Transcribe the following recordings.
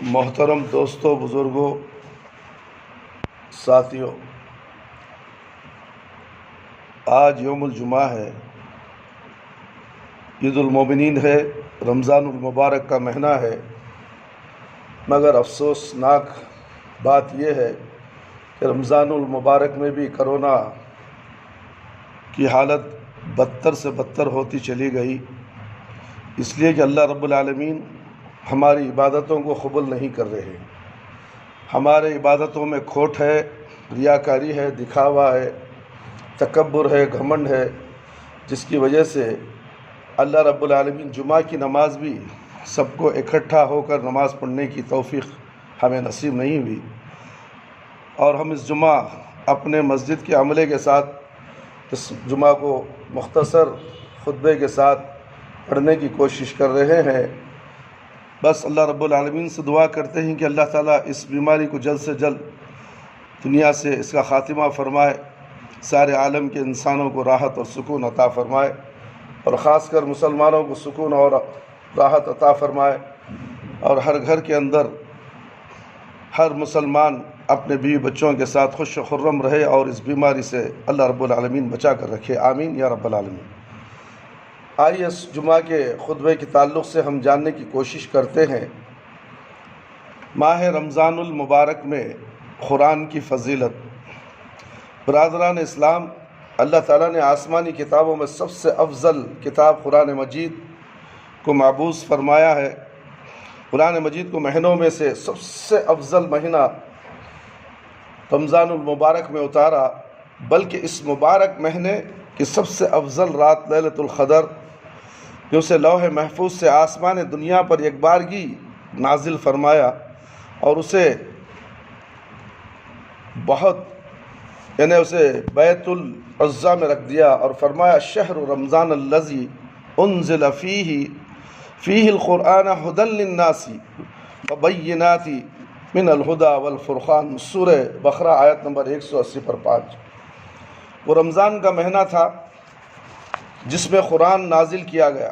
محترم دوستوں، بزرگوں، ساتھیوں، آج یوم الجمعہ ہے، عید المومنین ہے، رمضان المبارک کا مہینہ ہے، مگر افسوسناک بات یہ ہے کہ رمضان المبارک میں بھی کرونا کی حالت بدتر سے بدتر ہوتی چلی گئی، اس لیے کہ اللہ رب العالمین ہماری عبادتوں کو قبول نہیں کر رہے۔ ہمارے عبادتوں میں کھوٹ ہے، ریاکاری ہے، دکھاوا ہے، تکبر ہے، گھمنڈ ہے، جس کی وجہ سے اللہ رب العالمین جمعہ کی نماز بھی سب کو اکٹھا ہو کر نماز پڑھنے کی توفیق ہمیں نصیب نہیں ہوئی، اور ہم اس جمعہ اپنے مسجد کے عملے کے ساتھ اس جمعہ کو مختصر خطبے کے ساتھ پڑھنے کی کوشش کر رہے ہیں۔ بس اللہ رب العالمین سے دعا کرتے ہیں کہ اللہ تعالیٰ اس بیماری کو جلد سے جلد دنیا سے اس کا خاتمہ فرمائے، سارے عالم کے انسانوں کو راحت اور سکون عطا فرمائے، اور خاص کر مسلمانوں کو سکون اور راحت عطا فرمائے، اور ہر گھر کے اندر ہر مسلمان اپنے بیوی بچوں کے ساتھ خوش و خرم رہے اور اس بیماری سے اللہ رب العالمین بچا کر رکھے، آمین یا رب العالمین۔ آئیے اس جمعہ کے خطبے کے تعلق سے ہم جاننے کی کوشش کرتے ہیں ماہ رمضان المبارک میں قرآن کی فضیلت۔ برادران اسلام، اللہ تعالیٰ نے آسمانی کتابوں میں سب سے افضل کتاب قرآن مجید کو معبوس فرمایا ہے۔ قرآن مجید کو مہینوں میں سے سب سے افضل مہینہ رمضان المبارک میں اتارا، بلکہ اس مبارک مہینے کی سب سے افضل رات لیلۃ القدر، جو اسے لوح محفوظ سے آسمان دنیا پر ایک بارگی نازل فرمایا، اور اسے اسے بیت العزا میں رکھ دیا، اور فرمایا شہر رمضان الذی انزل فیہ القرآن ھدی للناس وبینات من الہدی والفرقان، سورہ بقرہ آیت نمبر 180 پر 5۔ وہ رمضان کا مہینہ تھا جس میں قرآن نازل کیا گیا،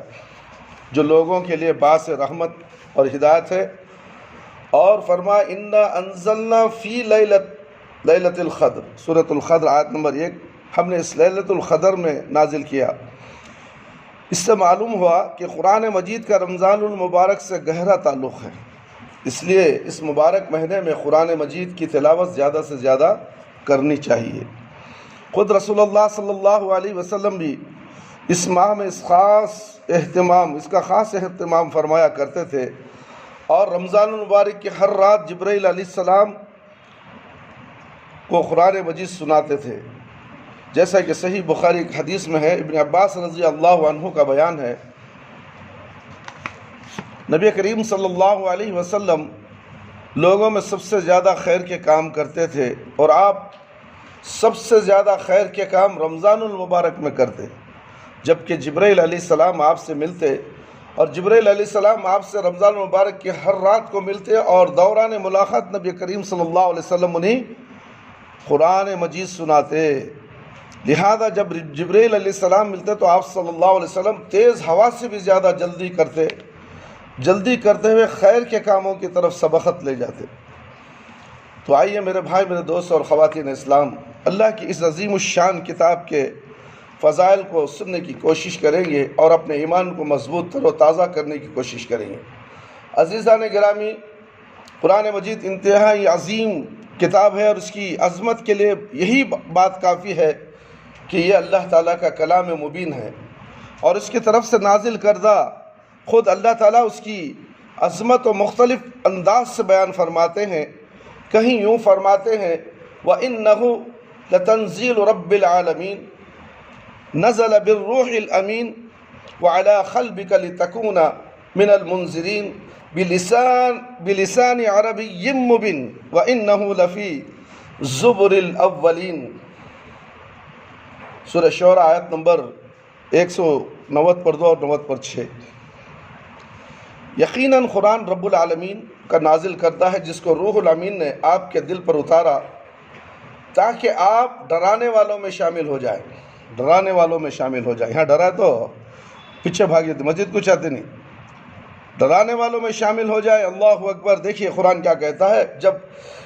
جو لوگوں کے لیے باعث رحمت اور ہدایت ہے، اور فرمایا انا انزلنا فی لیلۃ القدر، سورۃ القدر آیت نمبر 1، ہم نے اس لیلۃ القدر میں نازل کیا۔ اس سے معلوم ہوا کہ قرآن مجید کا رمضان المبارک سے گہرا تعلق ہے، اس لیے اس مبارک مہینے میں قرآن مجید کی تلاوت زیادہ سے زیادہ کرنی چاہیے۔ خود رسول اللہ صلی اللہ علیہ وسلم بھی اس ماہ میں اس کا خاص اہتمام فرمایا کرتے تھے، اور رمضان المبارک کی ہر رات جبرائیل علیہ السلام کو قرآن مجید سناتے تھے، جیسا کہ صحیح بخاری کی حدیث میں ہے۔ ابن عباس رضی اللہ عنہ کا بیان ہے، نبی کریم صلی اللہ علیہ وسلم لوگوں میں سب سے زیادہ خیر کے کام کرتے تھے، اور آپ سب سے زیادہ خیر کے کام رمضان المبارک میں کرتے، جبکہ جبرائیل علیہ السلام آپ سے ملتے، اور جبرائیل علیہ السلام آپ سے رمضان المبارک کی ہر رات کو ملتے، اور دوران ملاقات نبی کریم صلی اللہ علیہ وسلم انہیں قرآن مجید سناتے۔ لہذا جب جبرائیل علیہ السلام ملتے تو آپ صلی اللہ علیہ وسلم تیز ہوا سے بھی زیادہ جلدی کرتے ہوئے خیر کے کاموں کی طرف سبقت لے جاتے۔ تو آئیے میرے بھائی، میرے دوست اور خواتین اسلام، اللہ کی اس عظیم الشان کتاب کے فضائل کو سننے کی کوشش کریں گے، اور اپنے ایمان کو مضبوط تر و تازہ کرنے کی کوشش کریں گے۔ عزیزان گرامی، قرآن مجید انتہائی عظیم کتاب ہے، اور اس کی عظمت کے لیے یہی بات کافی ہے کہ یہ اللہ تعالیٰ کا کلام مبین ہے، اور اس کی طرف سے نازل کردہ خود اللہ تعالیٰ اس کی عظمت و مختلف انداز سے بیان فرماتے ہیں۔ کہیں یوں فرماتے ہیں وَإِنَّهُ لَتَنزِيلُ رَبِّ الْعَالَمِينَ نَزَلَ بِالرُّوحِ الْأَمِينِ وَعَلَى خَلْبِكَ لِتَكُونَ مِنَ الْمُنذِرِينَ بِلِسَانِ عَرَبِيٍّ مُّبِينٍ وَإِنَّهُ لَفِي زُبُرِ الْأَوَّلِينَ، سورہ شعراء آیت نمبر 190 پر 2 اور 90 پر 6۔ یقیناً قرآن رب العالمین کا نازل کردہ ہے، جس کو روح الامین نے آپ کے دل پر اتارا تاکہ آپ ڈرانے والوں میں شامل ہو جائیں۔ یہاں ڈرا تو پیچھے بھاگی، مسجد کو چاہتے نہیں۔ ڈرانے والوں میں شامل ہو جائے۔ اللہ اکبر! دیکھیے قرآن کیا کہتا ہے، جب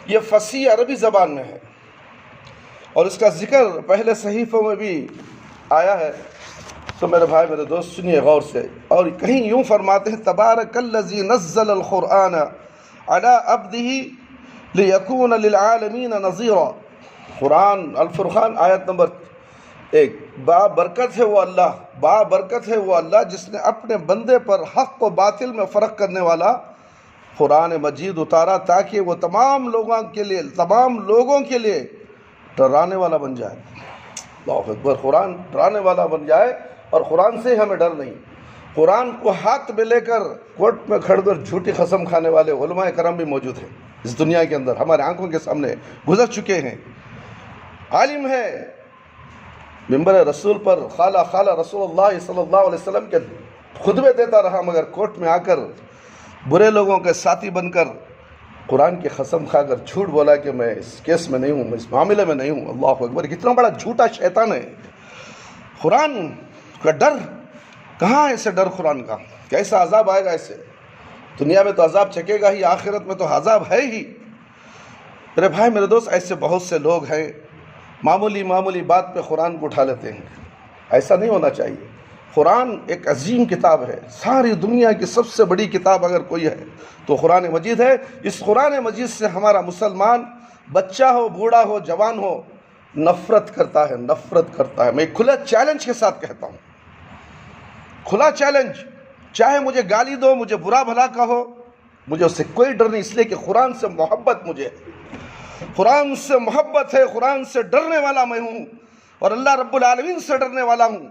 یہ فصیح عربی زبان میں ہے اور اس کا ذکر پہلے صحیفوں میں بھی آیا ہے، تو میرے بھائی میرے دوست سنیے غور سے، اور کہیں یوں فرماتے ہیں تبارک الذی نزل القرآن علی عبدہ لیکون للعالمین نذیرا۔ قرآن الفرقان آیت نمبر 1۔ بابرکت ہے وہ اللہ، بابرکت ہے وہ اللہ جس نے اپنے بندے پر حق و باطل میں فرق کرنے والا قرآن مجید اتارا تاکہ وہ تمام لوگوں کے لیے ڈرانے والا بن جائے۔ اللہ اکبر! قرآن ڈرانے والا بن جائے، اور قرآن سے ہمیں ڈر نہیں۔ قرآن کو ہاتھ میں لے کر کورٹ میں کھڑ کر جھوٹی قسم کھانے والے علماء کرام بھی موجود ہیں اس دنیا کے اندر، ہمارے آنکھوں کے سامنے گزر چکے ہیں۔ عالم ہے، منبر رسول پر خالہ رسول اللہ صلی اللہ علیہ وسلم کے خطبے دیتا رہا، مگر کورٹ میں آ کر برے لوگوں کے ساتھی بن کر قرآن کی قسم کھا کر جھوٹ بولا کہ میں اس کیس میں نہیں ہوں، میں اس معاملے میں نہیں ہوں۔ اللہ اکبر! کتنا بڑا جھوٹا شیطان ہے۔ قرآن کا ڈر کہاں ہے؟ ایسے ڈر قرآن کا کیسا عذاب آئے گا اسے؟ دنیا میں تو عذاب چکے گا ہی، آخرت میں تو عذاب ہے ہی۔ میرے بھائی میرے دوست، ایسے بہت سے لوگ ہیں معمولی بات پہ قرآن کو اٹھا لیتے ہیں، ایسا نہیں ہونا چاہیے۔ قرآن ایک عظیم کتاب ہے، ساری دنیا کی سب سے بڑی کتاب اگر کوئی ہے تو قرآن مجید ہے۔ اس قرآن مجید سے ہمارا مسلمان بچہ ہو، بوڑھا ہو، جوان ہو، نفرت کرتا ہے۔ میں کھلا چیلنج کے ساتھ کہتا ہوں، کھلا چیلنج، چاہے مجھے گالی دو، مجھے برا بھلا کہو، مجھے اس سے کوئی ڈر نہیں، اس لیے کہ قرآن سے محبت مجھے ہے، قرآن سے محبت ہے، قرآن سے ڈرنے والا میں ہوں، اور اللہ رب العالمین سے ڈرنے والا ہوں۔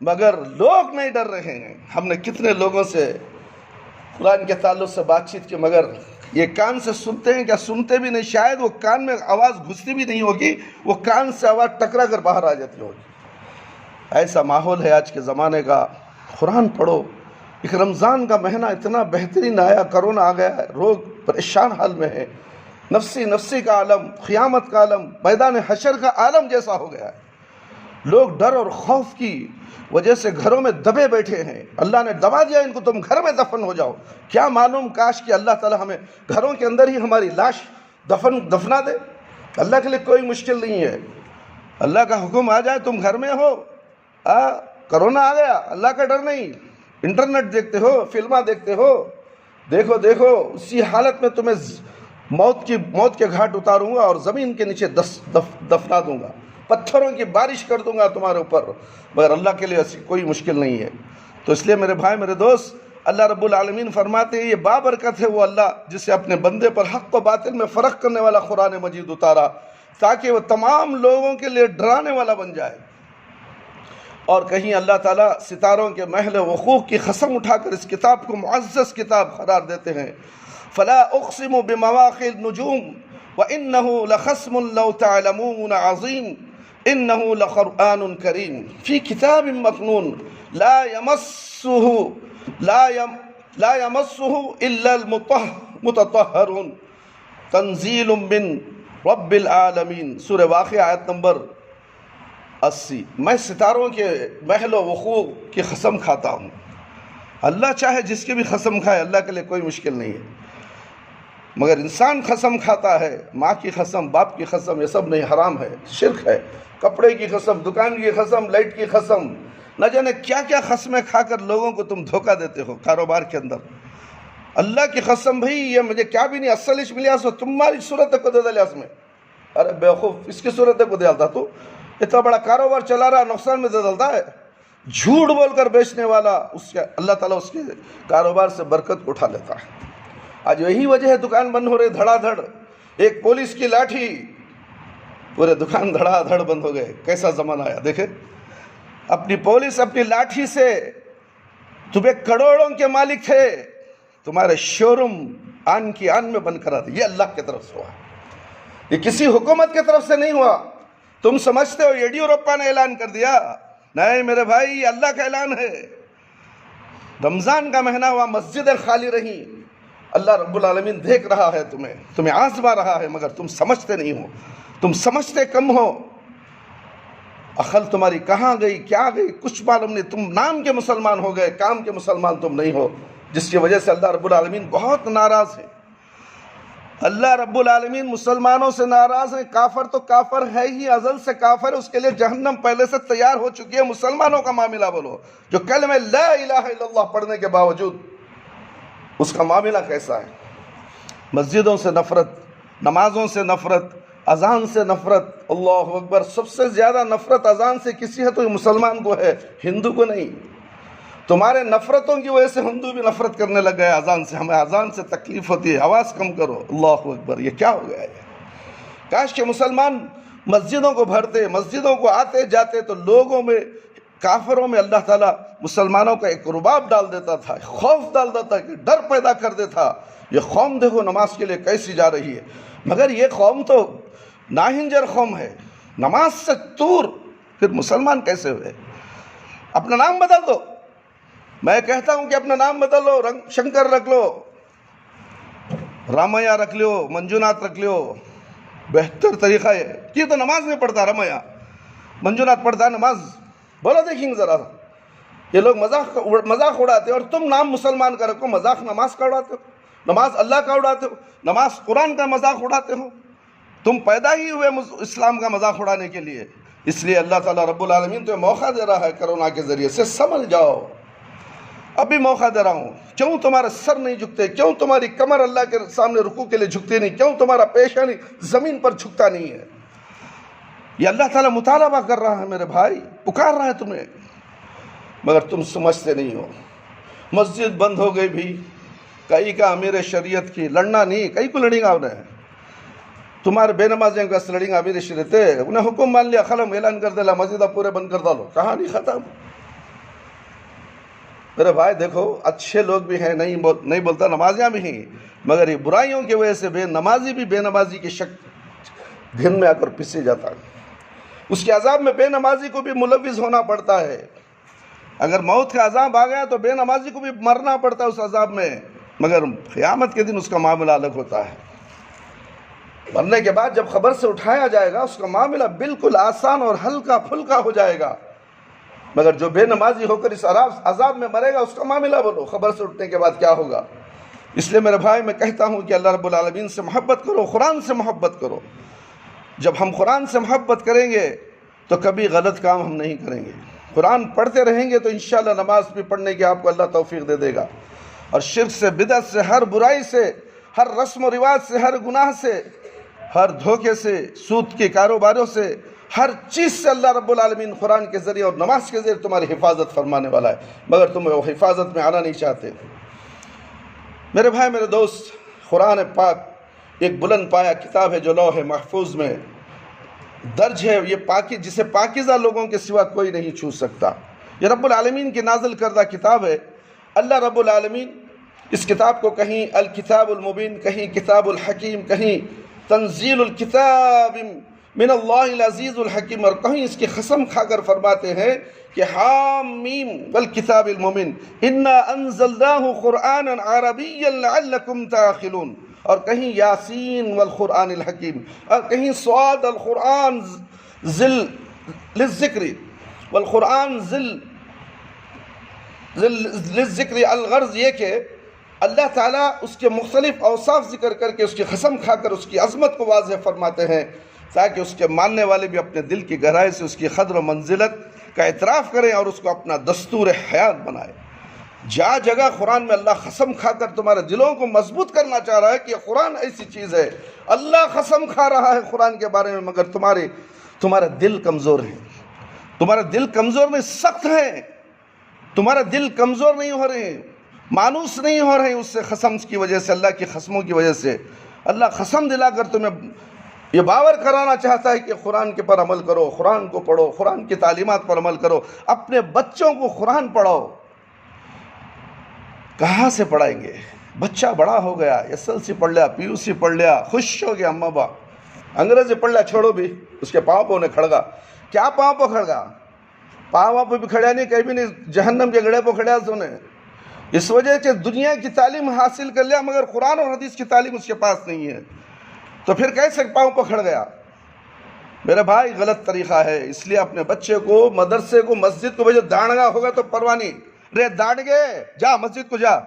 مگر لوگ نہیں ڈر رہے ہیں۔ ہم نے کتنے لوگوں سے قرآن کے تعلق سے بات چیت کی، مگر یہ کان سے سنتے ہیں کیا؟ سنتے بھی نہیں، شاید وہ کان میں آواز گھستی بھی نہیں ہوگی، وہ کان سے آواز ٹکرا کر باہر آ جاتی ہوگی۔ ایسا ماحول ہے آج کے زمانے کا۔ قرآن پڑھو۔ ایک رمضان کا مہینہ اتنا بہترین آیا، کرونا آ گیا ہے، لوگ پریشان حال میں ہیں، نفسی کا عالم، قیامت کا عالم، میدان حشر کا عالم جیسا ہو گیا ہے۔ لوگ ڈر اور خوف کی وجہ سے گھروں میں دبے بیٹھے ہیں۔ اللہ نے دبا دیا ان کو، تم گھر میں دفن ہو جاؤ۔ کیا معلوم، کاش کہ اللہ تعالی ہمیں گھروں کے اندر ہی ہماری لاش دفنا دے۔ اللہ کے لیے کوئی مشکل نہیں ہے۔ اللہ کا حکم آ جائے تم گھر میں ہو، کرونا آ گیا، اللہ کا ڈر نہیں، انٹرنیٹ دیکھتے ہو، فلمیں دیکھتے ہو، دیکھو اسی حالت میں تمہیں موت کے گھاٹ اتاروں گا اور زمین کے نیچے دفنا دوں گا، پتھروں کی بارش کر دوں گا تمہارے اوپر، مگر اللہ کے لیے ایسی کوئی مشکل نہیں ہے۔ تو اس لیے میرے بھائی میرے دوست، اللہ رب العالمین فرماتے ہیں یہ بابرکت ہے وہ اللہ جس سے اپنے بندے پر حق و باطل میں فرق کرنے والا قرآن مجید اتارا تاکہ وہ تمام لوگوں کے لیے ڈرانے والا بن جائے۔ اور کہیں اللہ تعالیٰ ستاروں کے محل وقوع کی قسم اٹھا کر اس کتاب کو معزز کتاب قرار دیتے ہیں۔ فلا اقسم بمواقع النجوم وانه لقسم لو تعلمون عظیم انه لقرآن کریم فی کتاب مکنون لا يمسه الا المطہرون تنزیل من رب العالمین۔ سورہ واقعہ آیت نمبر 80۔ میں ستاروں کے محل و وقوع کی قسم کھاتا ہوں۔ اللہ چاہے جس کی بھی قسم کھائے، اللہ کے لیے کوئی مشکل نہیں ہے، مگر انسان قسم کھاتا ہے، ماں کی قسم، باپ کی قسم، یہ سب نہیں، حرام ہے، شرک ہے۔ کپڑے کی قسم، دکان کی قسم، لائٹ کی قسم، نہ جانے کیا کیا قسمیں کھا کر لوگوں کو تم دھوکہ دیتے ہو کاروبار کے اندر۔ اللہ کی قسم بھائی یہ مجھے کیا بھی نہیں، اصل ملیاس ہو تمہاری صورت کو دے دلیاس میں، ارے بیوقوف اس کی صورت کو دے ڈالتا، تو اتنا بڑا کاروبار چلا رہا نقصان میں دے ڈالتا ہے۔ جھوٹ بول کر بیچنے والا، اس کے اللہ تعالیٰ اس کے کاروبار سے برکت اٹھا لیتا ہے۔ آج یہی وجہ ہے دکان بند ہو رہے دھڑا دھڑ، ایک پولیس کی لاٹھی پورے دکان دھڑا دھڑ بند ہو گئے۔ کیسا زمانہ آیا دیکھیں، اپنی پولیس اپنی لاٹھی سے، تمہیں کروڑوں کے مالک تھے، تمہارے شوروم آن کی آن میں بند کرا دے۔ یہ اللہ کی طرف سے ہوا، یہ کسی حکومت کی طرف سے نہیں ہوا۔ تم سمجھتے ہو یڈیورپا نے اعلان کر دیا؟ نہیں میرے بھائی، یہ اللہ کا اعلان ہے۔ رمضان کا مہینہ ہوا، مسجدیں خالی رہیں، اللہ رب العالمین دیکھ رہا ہے، تمہیں آزما رہا ہے، مگر تم سمجھتے نہیں ہو، تم سمجھتے کم ہو۔ عقل تمہاری کہاں گئی، کیا گئی، کچھ معلوم نہیں۔ تم نام کے مسلمان ہو گئے، کام کے مسلمان تم نہیں ہو۔ جس کی وجہ سے اللہ رب العالمین بہت ناراض ہے۔ اللہ رب العالمین مسلمانوں سے ناراض ہے۔ کافر تو کافر ہے ہی، ازل سے کافر ہے، اس کے لیے جہنم پہلے سے تیار ہو چکی ہے۔ مسلمانوں کا معاملہ بولو، جو کلمہ لا الہ الا اللہ پڑھنے کے باوجود اس کا معاملہ کیسا ہے؟ مسجدوں سے نفرت، نمازوں سے نفرت، اذان سے نفرت۔ اللہ اکبر، سب سے زیادہ نفرت اذان سے کسی ہے تو مسلمان کو ہے، ہندو کو نہیں۔ تمہارے نفرتوں کی وجہ سے ہندو بھی نفرت کرنے لگ گئے اذان سے، ہمیں اذان سے تکلیف ہوتی ہے، آواز کم کرو۔ اللہ اکبر، یہ کیا ہو گیا ہے؟ کاش کہ مسلمان مسجدوں کو بھرتے، مسجدوں کو آتے جاتے تو لوگوں میں، کافروں میں اللہ تعالیٰ مسلمانوں کا ایک رباب ڈال دیتا تھا، خوف ڈال دیتا کہ ڈر پیدا کر دیتا۔ یہ قوم دیکھو نماز کے لیے کیسی جا رہی ہے، مگر یہ قوم تو ناہنجر قوم ہے، نماز سے دور، پھر مسلمان کیسے ہوئے؟ اپنا نام بدل دو۔ میں کہتا ہوں کہ اپنا نام بدل لو، شنکر رکھ لو، رامیا رکھ لو، منجونات رکھ لو، بہتر طریقہ ہے۔ یہ تو نماز نہیں پڑھتا، رامیا منجونات پڑھتا ہے نماز؟ بولو دیکھیں گے ذرا، یہ لوگ مذاق اڑاتے ہیں، اور تم نام مسلمان کا رکھو، مذاق نماز کا اڑاتے ہو، نماز اللہ کا اڑاتے ہو، نماز قرآن کا مذاق اڑاتے ہو۔ تم پیدا ہی ہوئے اسلام کا مذاق اڑانے کے لیے۔ اس لیے اللہ تعالیٰ رب العالمین تو موقع دے رہا ہے کرونا کے ذریعے سے، سمجھ جاؤ۔ ابھی موقع دے رہا ہوں، کیوں تمہارے سر نہیں جھکتے؟ کیوں تمہاری کمر اللہ کے سامنے رکوع کے لیے جھکتی نہیں؟ کیوں تمہارا پیشانی زمین پر جھکتا نہیں ہے؟ یہ اللہ تعالیٰ مطالبہ کر رہا ہے میرے بھائی، پکار رہا ہے تمہیں، مگر تم سمجھتے نہیں ہو۔ مسجد بند ہو گئی بھی، کئی کا امیر شریعت کی، لڑنا نہیں، کئی کو لڑیں گا انہیں؟ تمہارے بے نمازیں کو لڑیں گا امیر شریعت ہے؟ انہیں حکم مان لیا، خلم اعلان کر دے لا، مسجدہ پورے بند کر ڈالو، کہانی ختم۔ میرے بھائی دیکھو، اچھے لوگ بھی ہیں، نہیں بولتا، نمازیاں بھی ہیں، مگر یہ برائیوں کی وجہ سے بے نمازی بھی بے نمازی کی شک دھن میں آ کر پسے جاتا ہے۔ اس کے عذاب میں بے نمازی کو بھی ملوث ہونا پڑتا ہے۔ اگر موت کا عذاب آ گیا تو بے نمازی کو بھی مرنا پڑتا ہے اس عذاب میں، مگر قیامت کے دن اس کا معاملہ الگ ہوتا ہے۔ مرنے کے بعد جب قبر سے اٹھایا جائے گا، اس کا معاملہ بالکل آسان اور ہلکا پھلکا ہو جائے گا، مگر جو بے نمازی ہو کر اس عذاب میں مرے گا، اس کا معاملہ بولو، خبر سے اٹھنے کے بعد کیا ہوگا؟ اس لیے میرے بھائی میں کہتا ہوں کہ اللہ رب العالمین سے محبت کرو، قرآن سے محبت کرو۔ جب ہم قرآن سے محبت کریں گے تو کبھی غلط کام ہم نہیں کریں گے۔ قرآن پڑھتے رہیں گے تو انشاءاللہ نماز بھی پڑھنے کی آپ کو اللہ توفیق دے دے گا، اور شرک سے، بدعت سے، ہر برائی سے، ہر رسم و رواج سے، ہر گناہ سے، ہر دھوکے سے، سود کے کاروباروں سے، ہر چیز سے اللہ رب العالمین قرآن کے ذریعے اور نماز کے ذریعے تمہاری حفاظت فرمانے والا ہے، مگر تم وہ حفاظت میں آنا نہیں چاہتے۔ میرے بھائی، میرے دوست، قرآن پاک ایک بلند پایہ کتاب ہے جو لوح محفوظ میں درج ہے، یہ جسے پاکیزہ لوگوں کے سوا کوئی نہیں چھو سکتا۔ یہ رب العالمین کی نازل کردہ کتاب ہے۔ اللہ رب العالمین اس کتاب کو کہیں الکتاب المبین، کہیں کتاب الحکیم، کہیں تنزیل الکتاب من اللہ العزیز الحکیم، اور کہیں اس کی قسم کھا کر فرماتے ہیں کہ حامیم والکتاب المبین انا انزلناہ قرآنا عربیا لعلکم تعقلون، اور کہیں یاسین والقرآن الحکیم، اور کہیں صاد القرآن ذل للذکر والقرآن ذل للذکر۔ الغرض یہ کہ اللہ تعالیٰ اس کے مختلف اوصاف ذکر کر کے، اس کی قسم کھا کر اس کی عظمت کو واضح فرماتے ہیں، تاکہ اس کے ماننے والے بھی اپنے دل کی گہرائی سے اس کی قدر و منزلت کا اعتراف کریں اور اس کو اپنا دستور حیات بنائیں۔ جگہ قرآن میں اللہ قسم کھا کر تمہارے دلوں کو مضبوط کرنا چاہ رہا ہے کہ قرآن ایسی چیز ہے، اللہ قسم کھا رہا ہے قرآن کے بارے میں، مگر تمہارا دل کمزور ہے، تمہارا دل کمزور نہیں، سخت ہے، تمہارا دل کمزور نہیں ہو رہے ہیں، مانوس نہیں ہو رہے ہیں اس سے، قسم کی وجہ سے، اللہ کی قسموں کی وجہ سے۔ اللہ قسم دلا کر تمہیں یہ باور کرانا چاہتا ہے کہ قرآن کے پر عمل کرو، قرآن کو پڑھو، قرآن کی تعلیمات پر عمل کرو، اپنے بچوں کو قرآن پڑھاؤ۔ کہاں سے پڑھائیں گے؟ بچہ بڑا ہو گیا، SLC پڑھ لیا، PUC پڑھ لیا، خوش ہو گیا، اماں با انگریزی پڑھ لیا، چھوڑو بھی، اس کے پاؤں پہ انہیں کھڑگا۔ کیا پاؤں پہ کھڑگا؟ پاؤں پہ بھی کھڑیا نہیں، کہیں بھی نہیں، جہنم کے گڑھے پہ کھڑیا انہیں، اس وجہ سے دنیا کی تعلیم حاصل کر لیا، مگر قرآن اور حدیث کی تعلیم اس کے پاس نہیں ہے، تو پھر کیسے پاؤں پہ کھڑ گیا؟ میرے بھائی غلط طریقہ ہے، اس لیے اپنے بچے کو مدرسے کو، مسجد کو بھیجو، داڑگا ہوگا تو پرواہ نہیں، رے داڑ گے جا مسجد کو جا،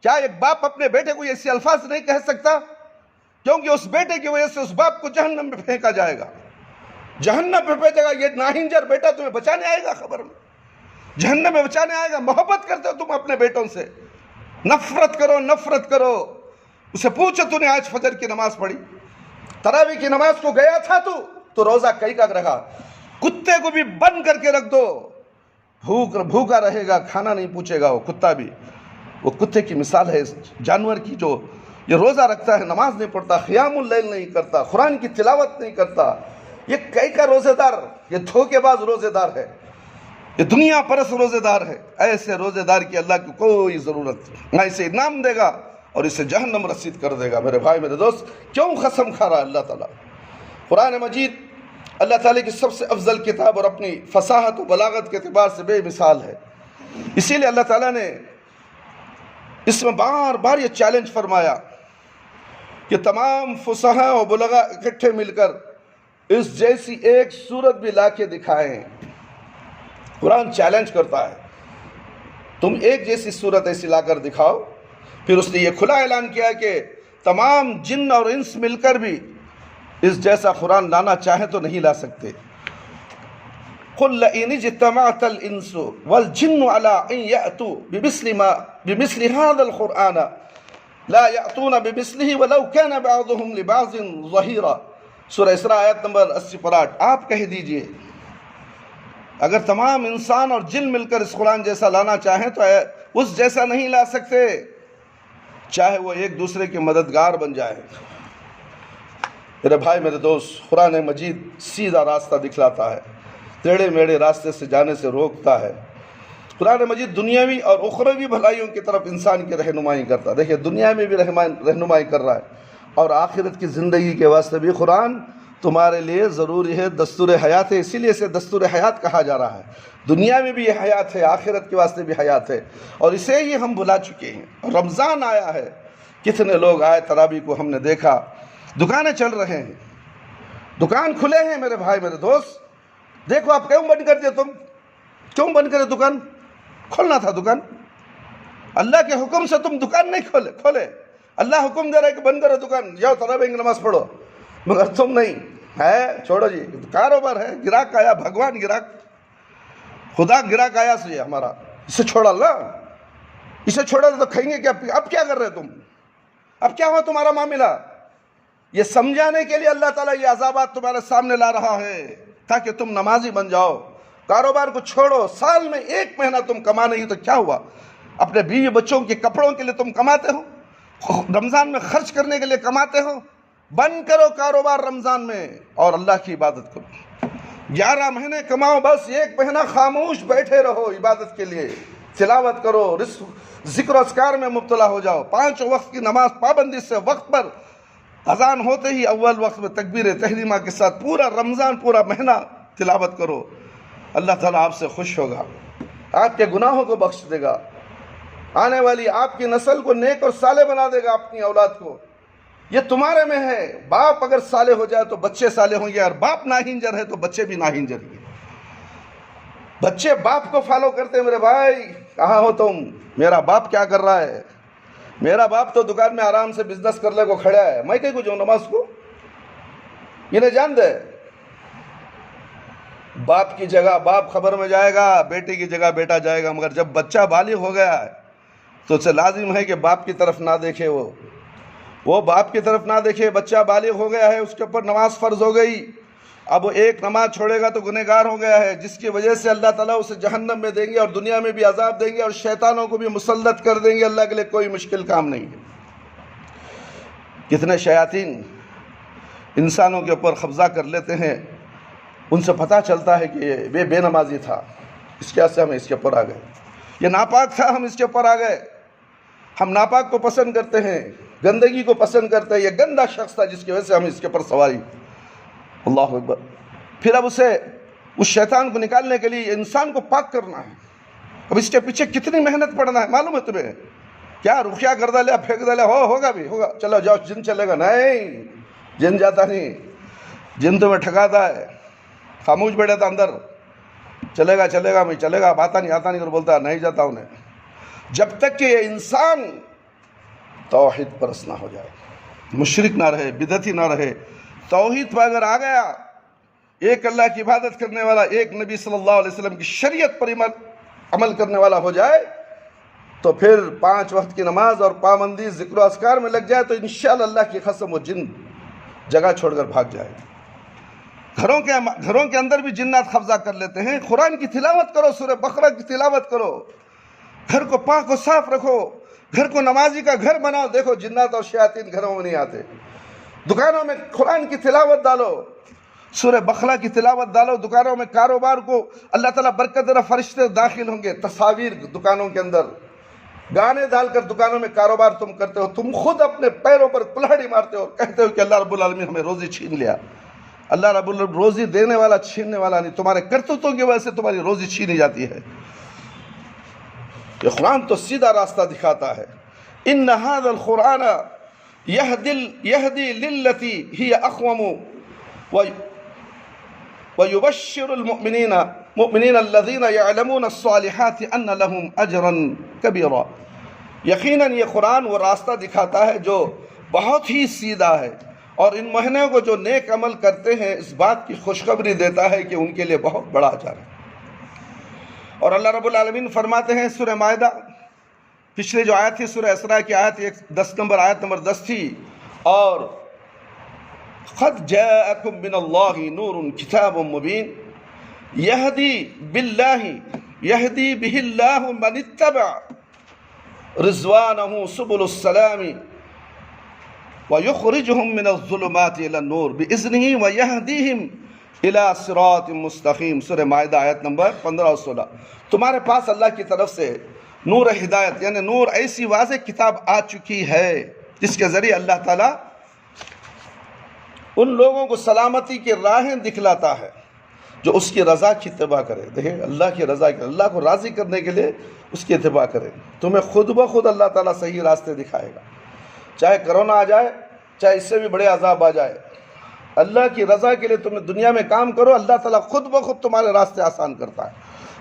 کیا ایک باپ اپنے بیٹے کو ایسے الفاظ نہیں کہہ سکتا؟ کیونکہ اس بیٹے کی وجہ سے اس باپ کو جہنم میں پھینکا جائے گا، جہنم پہ پھینکے گا۔ یہ ناہنجر بیٹا تمہیں بچانے آئے گا، خبر میں جہنم میں بچانے آئے گا۔ محبت کرتے ہو تم اپنے بیٹوں سے، نفرت کرو، نفرت کرو۔ اسے پوچھو تو نے آج فجر کی نماز پڑھی؟ تراویح کی نماز کو گیا تھا تو روزہ کئی کا رکھا؟ کتے کو بھی بند کر کے رکھ دو، بھوکا رہے گا، کھانا نہیں پوچھے گا وہ کتا بھی۔ وہ کتے کی مثال ہے اس جانور کی جو یہ روزہ رکھتا ہے، نماز نہیں پڑھتا، قیام اللیل نہیں کرتا، قرآن کی تلاوت نہیں کرتا۔ یہ کئی کا روزے دار، یہ دھوکے باز روزے دار ہے، یہ دنیا پرست روزے دار ہے۔ ایسے روزے دار کی اللہ کی کوئی ضرورت نہیں، نہ اسے انعام دے گا اور اسے جہنم رسید کر دے گا۔ میرے بھائی میرے دوست، کیوں قسم کھا رہا ہے اللہ تعالیٰ؟ قرآن مجید اللہ تعالیٰ کی سب سے افضل کتاب اور اپنی فصاحت و بلاغت کے اعتبار سے بے مثال ہے۔ اسی لیے اللہ تعالیٰ نے اس میں بار بار یہ چیلنج فرمایا کہ تمام فصحاء و بلغاء اکٹھے مل کر اس جیسی ایک صورت بھی لا کے دکھائیں۔ قرآن چیلنج کرتا ہے، تم ایک جیسی صورت ایسی لا کر دکھاؤ۔ پھر اس نے یہ کھلا اعلان کیا کہ تمام جن اور انس مل کر بھی اس جیسا قرآن لانا چاہیں تو نہیں لا سکتے۔ قُلْ لَئِنِ اجْتَمَعَتَ الْإِنسُ وَالْجِنُّ عَلَىٰ أَن يَأْتُوا بِمِثْلِ هَذَا الْقُرْآنَ لَا يَأْتُونَ بِمِثْلِهِ وَلَوْ كَانَ بَعْضُهُمْ لِبَعْضٍ ظَهِيرًا۔ سورہ اسراء آیت نمبر 80 آپ کہہ دیجئے اگر تمام انسان اور جن مل کر اس قرآن جیسا لانا چاہیں تو اس جیسا نہیں لا سکتے، چاہے وہ ایک دوسرے کے مددگار بن جائے۔ میرے بھائی میرے دوست، قرآن مجید سیدھا راستہ دکھلاتا ہے، ٹیڑھے میڑھے راستے سے جانے سے روکتا ہے۔ قرآن مجید دنیاوی اور اخروی بھلائیوں کی طرف انسان کی رہنمائی کرتا ہے۔ دیکھیں، دنیا میں بھی رہنمائی کر رہا ہے اور آخرت کی زندگی کے واسطے بھی قرآن تمہارے لیے ضروری ہے، دستور حیات ہے۔ اسی لیے اسے دستور حیات کہا جا رہا ہے۔ دنیا میں بھی یہ حیات ہے، آخرت کے واسطے بھی حیات ہے، اور اسے ہی ہم بھلا چکے ہیں۔ رمضان آیا ہے، کتنے لوگ آئے تراویح کو، ہم نے دیکھا دکانیں چل رہے ہیں، دکان کھلے ہیں۔ میرے بھائی میرے دوست، دیکھو آپ کیوں بند کر دیا؟ تم کیوں بند کرے؟ دکان کھولنا تھا۔ دکان اللہ کے حکم سے تم دکان نہیں کھولے۔ اللہ حکم دے رہا ہے کہ بند کرو دکان، جاؤ تراویح کی نماز پڑھو، مگر تم نہیں ہے، چھوڑو جی، کاروبار ہے، گراہک آیا، بھگوان گراہک، خدا گراہک آیا سے ہمارا، اسے چھوڑا اللہ، اسے چھوڑا تو کھائیں گے کیا؟ اب کیا کر رہے تم؟ اب کیا ہوا تمہارا معاملہ؟ یہ سمجھانے کے لیے اللہ تعالیٰ یہ عذابات تمہارے سامنے لا رہا ہے تاکہ تم نمازی بن جاؤ۔ کاروبار کو چھوڑو، سال میں 1 مہینہ تم کما نہیں تو کیا ہوا؟ اپنے بیوی بچوں کے کپڑوں کے لیے تم کماتے ہو، رمضان میں خرچ کرنے کے لیے کماتے ہو۔ بند کرو کاروبار رمضان میں اور اللہ کی عبادت کرو۔ 11 مہینے کماؤ، بس 1 مہینہ خاموش بیٹھے رہو عبادت کے لیے، تلاوت کرو، ذکر و اذکار میں مبتلا ہو جاؤ۔ 5 وقت کی نماز پابندی سے وقت پر، اذان ہوتے ہی اول وقت میں تکبیر تحریمہ کے ساتھ پورا رمضان، پورا مہینہ تلاوت کرو۔ اللہ تعالیٰ آپ سے خوش ہوگا، آپ کے گناہوں کو بخش دے گا، آنے والی آپ کی نسل کو نیک اور صالح بنا دے گا، اپنی اولاد کو۔ یہ تمہارے میں ہے، باپ اگر صالح ہو جائے تو بچے صالح ہوں گے، اور باپ ناہنجر ہے تو بچے بھی ناہنجر ہیں۔ بچے باپ کو فالو کرتے ہیں۔ میرے بھائی کہاں ہو تم؟ میرا باپ کیا کر رہا ہے؟ میرا باپ تو دکان میں آرام سے بزنس کر لے کو کھڑا ہے، میں کہیں کو جو نماز کو انہیں جان دے۔ باپ کی جگہ باپ خبر میں جائے گا، بیٹے کی جگہ بیٹا جائے گا، مگر جب بچہ بالغ ہو گیا ہے تو اسے لازم ہے کہ باپ کی طرف نہ دیکھے، وہ باپ کی طرف نہ دیکھے۔ بچہ بالغ ہو گیا ہے، اس کے اوپر نماز فرض ہو گئی، اب وہ ایک نماز چھوڑے گا تو گنہگار ہو گیا ہے، جس کی وجہ سے اللہ تعالیٰ اسے جہنم میں دیں گے اور دنیا میں بھی عذاب دیں گے اور شیطانوں کو بھی مسلط کر دیں گے۔ اللہ کے لیے کوئی مشکل کام نہیں ہے۔ کتنے شیاطین انسانوں کے اوپر قبضہ کر لیتے ہیں، ان سے پتہ چلتا ہے کہ یہ بے نمازی تھا، اس کے واسطے ہم اس کے اوپر آ گئے، یہ ناپاک تھا، ہم اس کے اوپر آ گئے۔ ہم ناپاک کو پسند کرتے ہیں، گندگی کو پسند کرتے ہیں، یہ گندا شخص تھا جس کی وجہ سے ہم اس کے اوپر سواری۔ اللہ اکبر۔ پھر اب اس شیطان کو نکالنے کے لیے انسان کو پاک کرنا ہے۔ اب اس کے پیچھے کتنی محنت پڑنا ہے معلوم ہے تمہیں؟ کیا رخیہ کر ڈالے، پھینک ڈالے، ہوگا بھی ہوگا، چلو جاؤ جن چلے گا، نہیں، جن جاتا نہیں، جن تمہیں ٹھکاتا ہے، خاموش بیٹھا تھا اندر، چلے گا میں چلے گا، آتا نہیں اور بولتا نہیں جاتا انہیں۔ جب تک کہ یہ انسان توحید پرست نہ ہو جائے، مشرک نہ رہے، بدعتی نہ رہے۔ توحید پر اگر آ گیا، ایک اللہ کی عبادت کرنے والا، ایک نبی صلی اللہ علیہ وسلم کی شریعت پر عمل کرنے والا ہو جائے، تو پھر 5 وقت کی نماز اور پابندی ذکر و اذکار میں لگ جائے تو انشاءاللہ اللہ کی قسم وہ جن جگہ چھوڑ کر بھاگ جائے۔ گھروں کے اندر بھی جنات قبضہ کر لیتے ہیں۔ قرآن کی تلاوت کرو، سورہ بقرہ کی تلاوت کرو، گھر کو پاک و صاف رکھو، گھر کو نمازی کا گھر بناؤ، دیکھو جنات اور شیاطین گھروں میں نہیں آتے۔ دکانوں میں قرآن کی تلاوت ڈالو، سورہ بقرہ کی تلاوت ڈالو، دکانوں میں کاروبار کو اللہ تعالیٰ برکت دے رہا، فرشتے داخل ہوں گے۔ تصاویر دکانوں کے اندر، گانے ڈال کر دکانوں میں کاروبار تم کرتے ہو، تم خود اپنے پیروں پر کلہڑی مارتے ہو، کہتے ہو کہ اللہ رب العالمین ہمیں روزی چھین لیا۔ اللہ رب العالمین روزی دینے والا چھیننے والا نہیں، تمہارے کرتوتوں کی وجہ سے تمہاری روزی چھینی جاتی ہے۔ یہ قرآن تو سیدھا راستہ دکھاتا ہے۔ ان هذا القرآن يهدي للتي هي اقوم ويبشر المؤمنين الذين يعلمون الصالحات ان لهم اجرا كبيرا۔ یقیناً یہ قرآن وہ راستہ دکھاتا ہے جو بہت ہی سیدھا ہے، اور ان مہینوں کو جو نیک عمل کرتے ہیں اس بات کی خوشخبری دیتا ہے کہ ان کے لیے بہت بڑا اجر ہے۔ اور اللہ رب العالمین فرماتے ہیں سورہ مائدہ، پچھلے جو آیت تھی سورہ اسراء کی آیت 10 نمبر 10 تھی، اور قد جاءکم من اللہ نور کتاب مبین یہدی بہ اللہ من اتبع رضوانہ سبل السلام ویخرجہم من الظلمات الی النور بإذنہ ویہدیہم الی صراط مستقیم۔ سورہ مائدہ آیت نمبر 15 اور 16۔ تمہارے پاس اللہ کی طرف سے نور ہدایت یعنی نور ایسی واضح کتاب آ چکی ہے جس کے ذریعے اللہ تعالیٰ ان لوگوں کو سلامتی کی راہیں دکھلاتا ہے جو اس کی رضا کی اتباع کرے۔ دیکھیں اللہ کی رضا کے، اللہ کو راضی کرنے کے لیے اس کی اتباع کرے، تمہیں خود بخود اللہ تعالیٰ صحیح راستے دکھائے گا۔ چاہے کرونا آ جائے، چاہے اس سے بھی بڑے عذاب آ جائے، اللہ کی رضا کے لیے تمہیں دنیا میں کام کرو، اللہ تعالیٰ خود بخود تمہارے راستے آسان کرتا ہے۔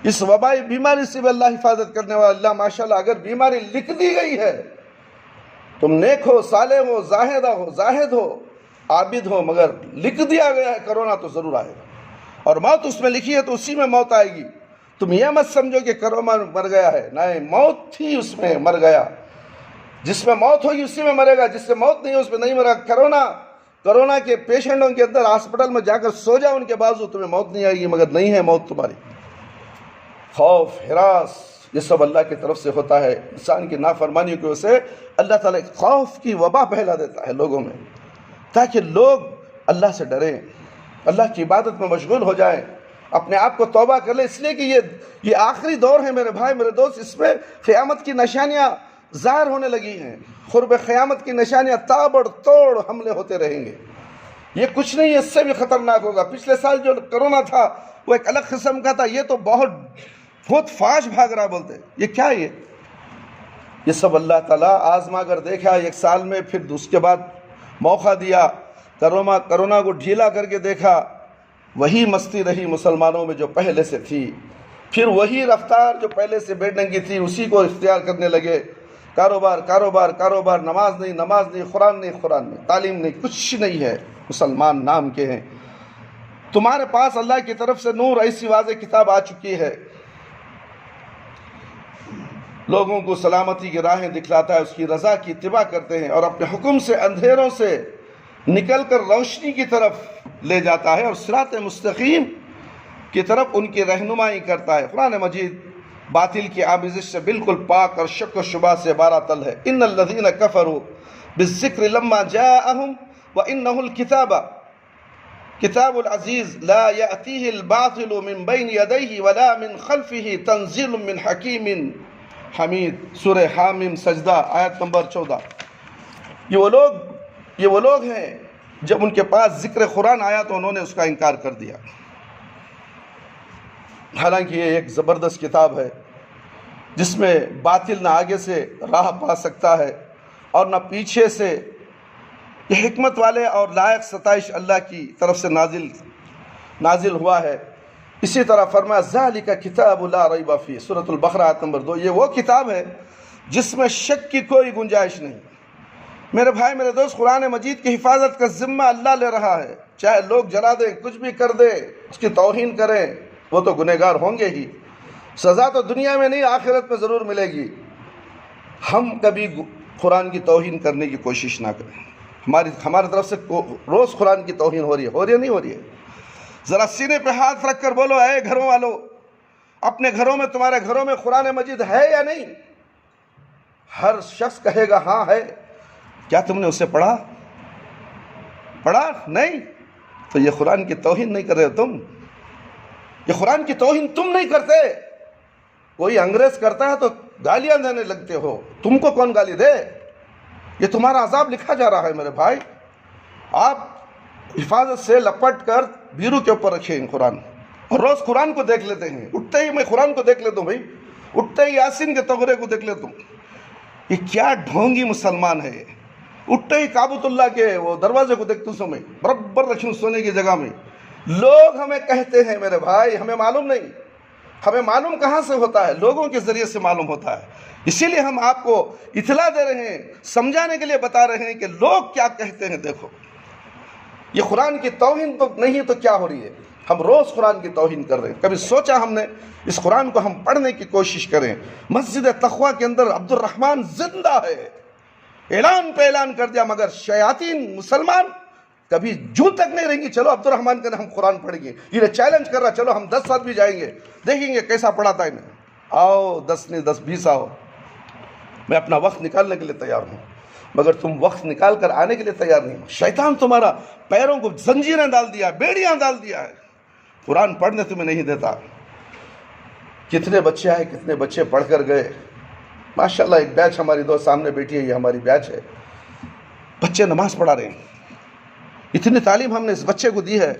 اس وبائی بیماری سے بھی اللہ حفاظت کرنے والا اللہ ماشاءاللہ۔ اگر بیماری لکھ دی گئی ہے، تم نیک ہو، صالح ہو، زاہد ہو، عابد ہو، مگر لکھ دیا گیا ہے کرونا تو ضرور آئے گا، اور موت اس میں لکھی ہے تو اسی میں موت آئے گی۔ تم یہ مت سمجھو کہ کرونا مر گیا ہے، نہیں، موت تھی اس میں، مر گیا۔ جس میں موت ہوگی اسی میں مرے گا، جس سے موت نہیں ہے اس میں نہیں مرے گا۔ کرونا کے پیشنٹوں کے اندر ہاسپٹل میں جا کر سو جاؤ ان کے بازو، تمہیں موت نہیں آئے گی، مگر نہیں ہے موت تمہاری۔ خوف، ہراس، یہ سب اللہ کی طرف سے ہوتا ہے۔ انسان کی نافرمانی کی وجہ سے اللہ تعالیٰ خوف کی وبا پھیلا دیتا ہے لوگوں میں، تاکہ لوگ اللہ سے ڈریں، اللہ کی عبادت میں مشغول ہو جائیں، اپنے آپ کو توبہ کر لیں، اس لیے کہ یہ آخری دور ہے میرے بھائی میرے دوست۔ اس میں قیامت کی نشانیاں ظاہر ہونے لگی ہیں، قرب قیامت کی نشانیاں، تابڑ توڑ حملے ہوتے رہیں گے۔ یہ کچھ نہیں، اس سے بھی خطرناک ہوگا۔ پچھلے سال جو کرونا تھا وہ ایک الگ قسم کا تھا، یہ تو بہت فاش بھاگ رہا بولتے۔ یہ کیا ہے؟ یہ سب اللہ تعالیٰ آزما کر دیکھا ایک سال میں، پھر اس کے بعد موقع دیا، کرونا کو ڈھیلا کر کے دیکھا، وہی مستی رہی مسلمانوں میں جو پہلے سے تھی، پھر وہی رفتار جو پہلے سے بے ڈنگی تھی اسی کو اختیار کرنے لگے۔ کاروبار، نماز نہیں، قرآن نہیں، تعلیم نہیں، کچھ نہیں ہے، مسلمان نام کے ہیں۔ تمہارے پاس اللہ کی طرف سے نور ایسی واضح کتاب آ چکی ہے، لوگوں کو سلامتی کی راہیں دکھلاتا ہے، اس کی رضا کی اتباع کرتے ہیں، اور اپنے حکم سے اندھیروں سے نکل کر روشنی کی طرف لے جاتا ہے، اور صراط مستقیم کی طرف ان کی رہنمائی کرتا ہے۔ قرآن مجید باطل کی آمیزش سے بالکل پاک اور شک و شبہ سے باراتل ہے۔ ان الذین کفروا بالذکر لما جاءہم وانہ کتاب العزیز لا یأتیہ الباطل من بین یدیہ ولا من خلفہ تنزیل من حکیم حمید۔ سورہ حامیم سجدہ آیت نمبر 14۔ یہ وہ لوگ ہیں جب ان کے پاس ذکر قرآن آیا تو انہوں نے اس کا انکار کر دیا، حالانکہ یہ ایک زبردست کتاب ہے جس میں باطل نہ آگے سے راہ پا سکتا ہے اور نہ پیچھے سے۔ یہ حکمت والے اور لائق ستائش اللہ کی طرف سے نازل ہوا ہے۔ اسی طرح فرمایا ذالک کتاب لا ریب فیہ، سورۃ البقرہ آیت نمبر 2۔ یہ وہ کتاب ہے جس میں شک کی کوئی گنجائش نہیں، میرے بھائی میرے دوست، قرآن مجید کی حفاظت کا ذمہ اللہ لے رہا ہے. چاہے لوگ جلا دیں، کچھ بھی کر دیں، اس کی توہین کریں، وہ تو گنہگار ہوں گے ہی. سزا تو دنیا میں نہیں، آخرت میں ضرور ملے گی. ہم کبھی قرآن کی توہین کرنے کی کوشش نہ کریں. ہماری طرف سے روز قرآن کی توہین ہو رہی ہے نہیں ہو رہی ہے؟ ذرا سینے پہ ہاتھ رکھ کر بولو، اے گھروں والوں، اپنے گھروں میں، تمہارے گھروں میں قرآن مجید ہے یا نہیں؟ ہر شخص کہے گا ہاں ہے. کیا تم نے اسے پڑھا نہیں؟ تو یہ قرآن کی توہین نہیں کر رہے تم. یہ قرآن کی توہین تم نہیں کرتے. کوئی انگریز کرتا ہے تو گالیاں دینے لگتے ہو. تم کو کون گالی دے؟ یہ تمہارا عذاب لکھا جا رہا ہے میرے بھائی. آپ حفاظت سے لپٹ کر بیرو کے اوپر رکھیں قرآن، اور روز قرآن کو دیکھ لیتے ہیں. اٹھتے ہی میں قرآن کو دیکھ لیتا ہوں بھائی، اٹھتے ہی یاسین کے تغرے کو دیکھ لیتا ہوں. یہ کیا ڈھونگی مسلمان ہے. اٹھتے ہی کعبۃ اللہ کے وہ دروازے کو دیکھتا ہوں، میں برابر رکھوں سونے کی جگہ میں. لوگ ہمیں کہتے ہیں میرے بھائی، ہمیں معلوم نہیں. ہمیں معلوم کہاں سے ہوتا ہے؟ لوگوں کے ذریعے سے معلوم ہوتا ہے. اسی لیے ہم آپ کو اطلاع دے رہے ہیں، سمجھانے کے لیے بتا رہے ہیں کہ لوگ کیا کہتے ہیں. دیکھو، یہ قرآن کی توہین تو نہیں تو کیا ہو رہی ہے؟ ہم روز قرآن کی توہین کر رہے ہیں. کبھی سوچا ہم نے اس قرآن کو ہم پڑھنے کی کوشش کریں؟ مسجد تقویٰ کے اندر عبد الرحمن زندہ ہے، اعلان پہ اعلان کر دیا، مگر شیاطین مسلمان کبھی جو تک نہیں رہیں گی. چلو عبد الرحمن کے ہم قرآن پڑھیں گے، یہ چیلنج کر رہا، چلو ہم 10 ساتھ بھی جائیں گے، دیکھیں گے کیسا پڑھاتا ہے انہیں. آؤ 10 نہیں 10 20 آؤ، میں اپنا وقت نکالنے کے لیے تیار ہوں. مگر تم وقت نکال کر آنے کے لیے تیار نہیں ہو. شیطان تمہارا پیروں کو زنجیریں ڈال دیا، بیڑیاں ڈال دیا ہے. قرآن پڑھنے تمہیں نہیں دیتا. کتنے بچے آئے، کتنے بچے پڑھ کر گئے. ماشاءاللہ ایک بیچ ہماری دو سامنے بیٹھی ہے، یہ ہماری بیچ ہے. بچے نماز پڑھا رہے ہیں. اتنی تعلیم ہم نے اس بچے کو دی ہے.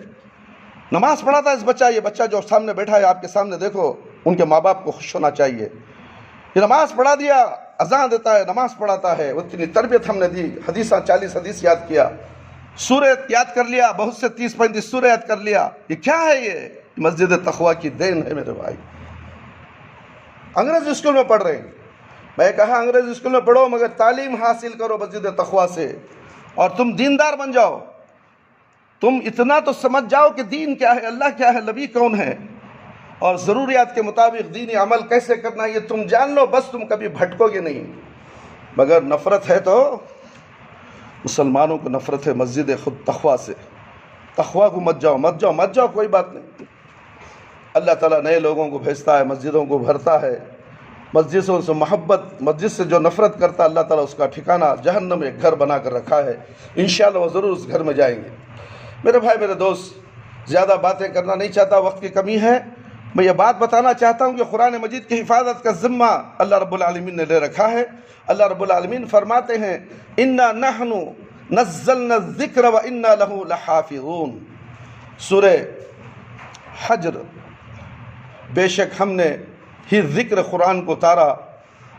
نماز پڑھاتا ہے اس بچہ. یہ بچہ جو سامنے بیٹھا ہے آپ کے سامنے، دیکھو ان کے ماں باپ کو خوش ہونا چاہیے. یہ نماز پڑھا دیا، اذان دیتا ہے، نماز پڑھاتا ہے. اتنی تربیت ہم نے دی. 40 حدیث یاد کیا، سورہ یاد کر لیا، بہت سے 30-35 سورہ یاد کر لیا. یہ کیا ہے؟ یہ مسجد تقویٰ کی دین ہے میرے بھائی. انگریزی اسکول میں پڑھ رہے ہیں. میں کہا انگریزی اسکول میں پڑھو، مگر تعلیم حاصل کرو مسجد تقویٰ سے، اور تم دیندار بن جاؤ. تم اتنا تو سمجھ جاؤ کہ دین کیا ہے، اللہ کیا ہے، نبی کون ہے، اور ضروریات کے مطابق دینی عمل کیسے کرنا ہے یہ تم جان لو. بس تم کبھی بھٹکو گے نہیں. مگر نفرت ہے تو مسلمانوں کو نفرت ہے مسجد خود تقویٰ سے. تقویٰ کو مت جاؤ، کوئی بات نہیں. اللہ تعالیٰ نئے لوگوں کو بھیجتا ہے، مسجدوں کو بھرتا ہے. مسجد سے ان سے محبت، مسجد سے جو نفرت کرتا ہے، اللہ تعالیٰ اس کا ٹھکانہ جہنم میں ایک گھر بنا کر رکھا ہے. انشاءاللہ وہ ضرور اس گھر میں جائیں گے. میرے بھائی میرے دوست، زیادہ باتیں کرنا نہیں چاہتا، وقت کی کمی ہے. میں یہ بات بتانا چاہتا ہوں کہ قرآن مجید کی حفاظت کا ذمہ اللہ رب العالمین نے لے رکھا ہے. اللہ رب العالمین فرماتے ہیں، اِنَّا نَحْنُ نَزَّلْنَا الذِّكْرَ وَإِنَّا لَهُ لَحَافِظُونَ. سورہ حجر. بے شک ہم نے ہی ذکر قرآن کو اتارا،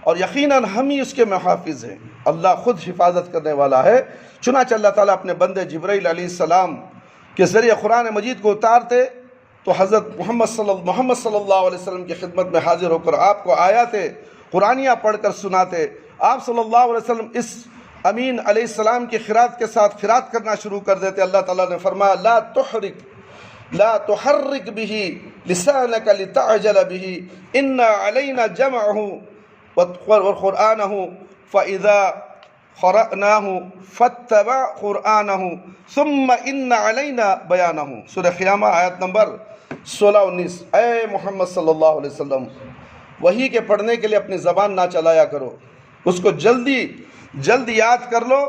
اور یقیناً ہم ہی اس کے محافظ ہیں. اللہ خود حفاظت کرنے والا ہے. چنانچہ اللہ تعالیٰ اپنے بندے جبرائیل علیہ السلام کے ذریعے قرآن مجید کو اتارتے تو حضرت محمد صلی اللہ علیہ وسلم کی خدمت میں حاضر ہو کر آپ کو آیات قرآنیہ پڑھ کر سناتے. آپ صلی اللہ علیہ وسلم اس امین علیہ السلام کی خراط کے ساتھ خراط کرنا شروع کر دیتے. اللہ تعالیٰ نے فرمایا، لا تحرک به لسانک لتعجل به ان علینا جمعه وقرآنه فاذا قرأناه فاتبع قرآنه ثم ان علینا بیانه. سورہ قیامہ آیت نمبر 16-19. اے محمد صلی اللہ علیہ وسلم، وحی کے پڑھنے کے لیے اپنی زبان نہ چلایا کرو، اس کو جلد یاد کر لو.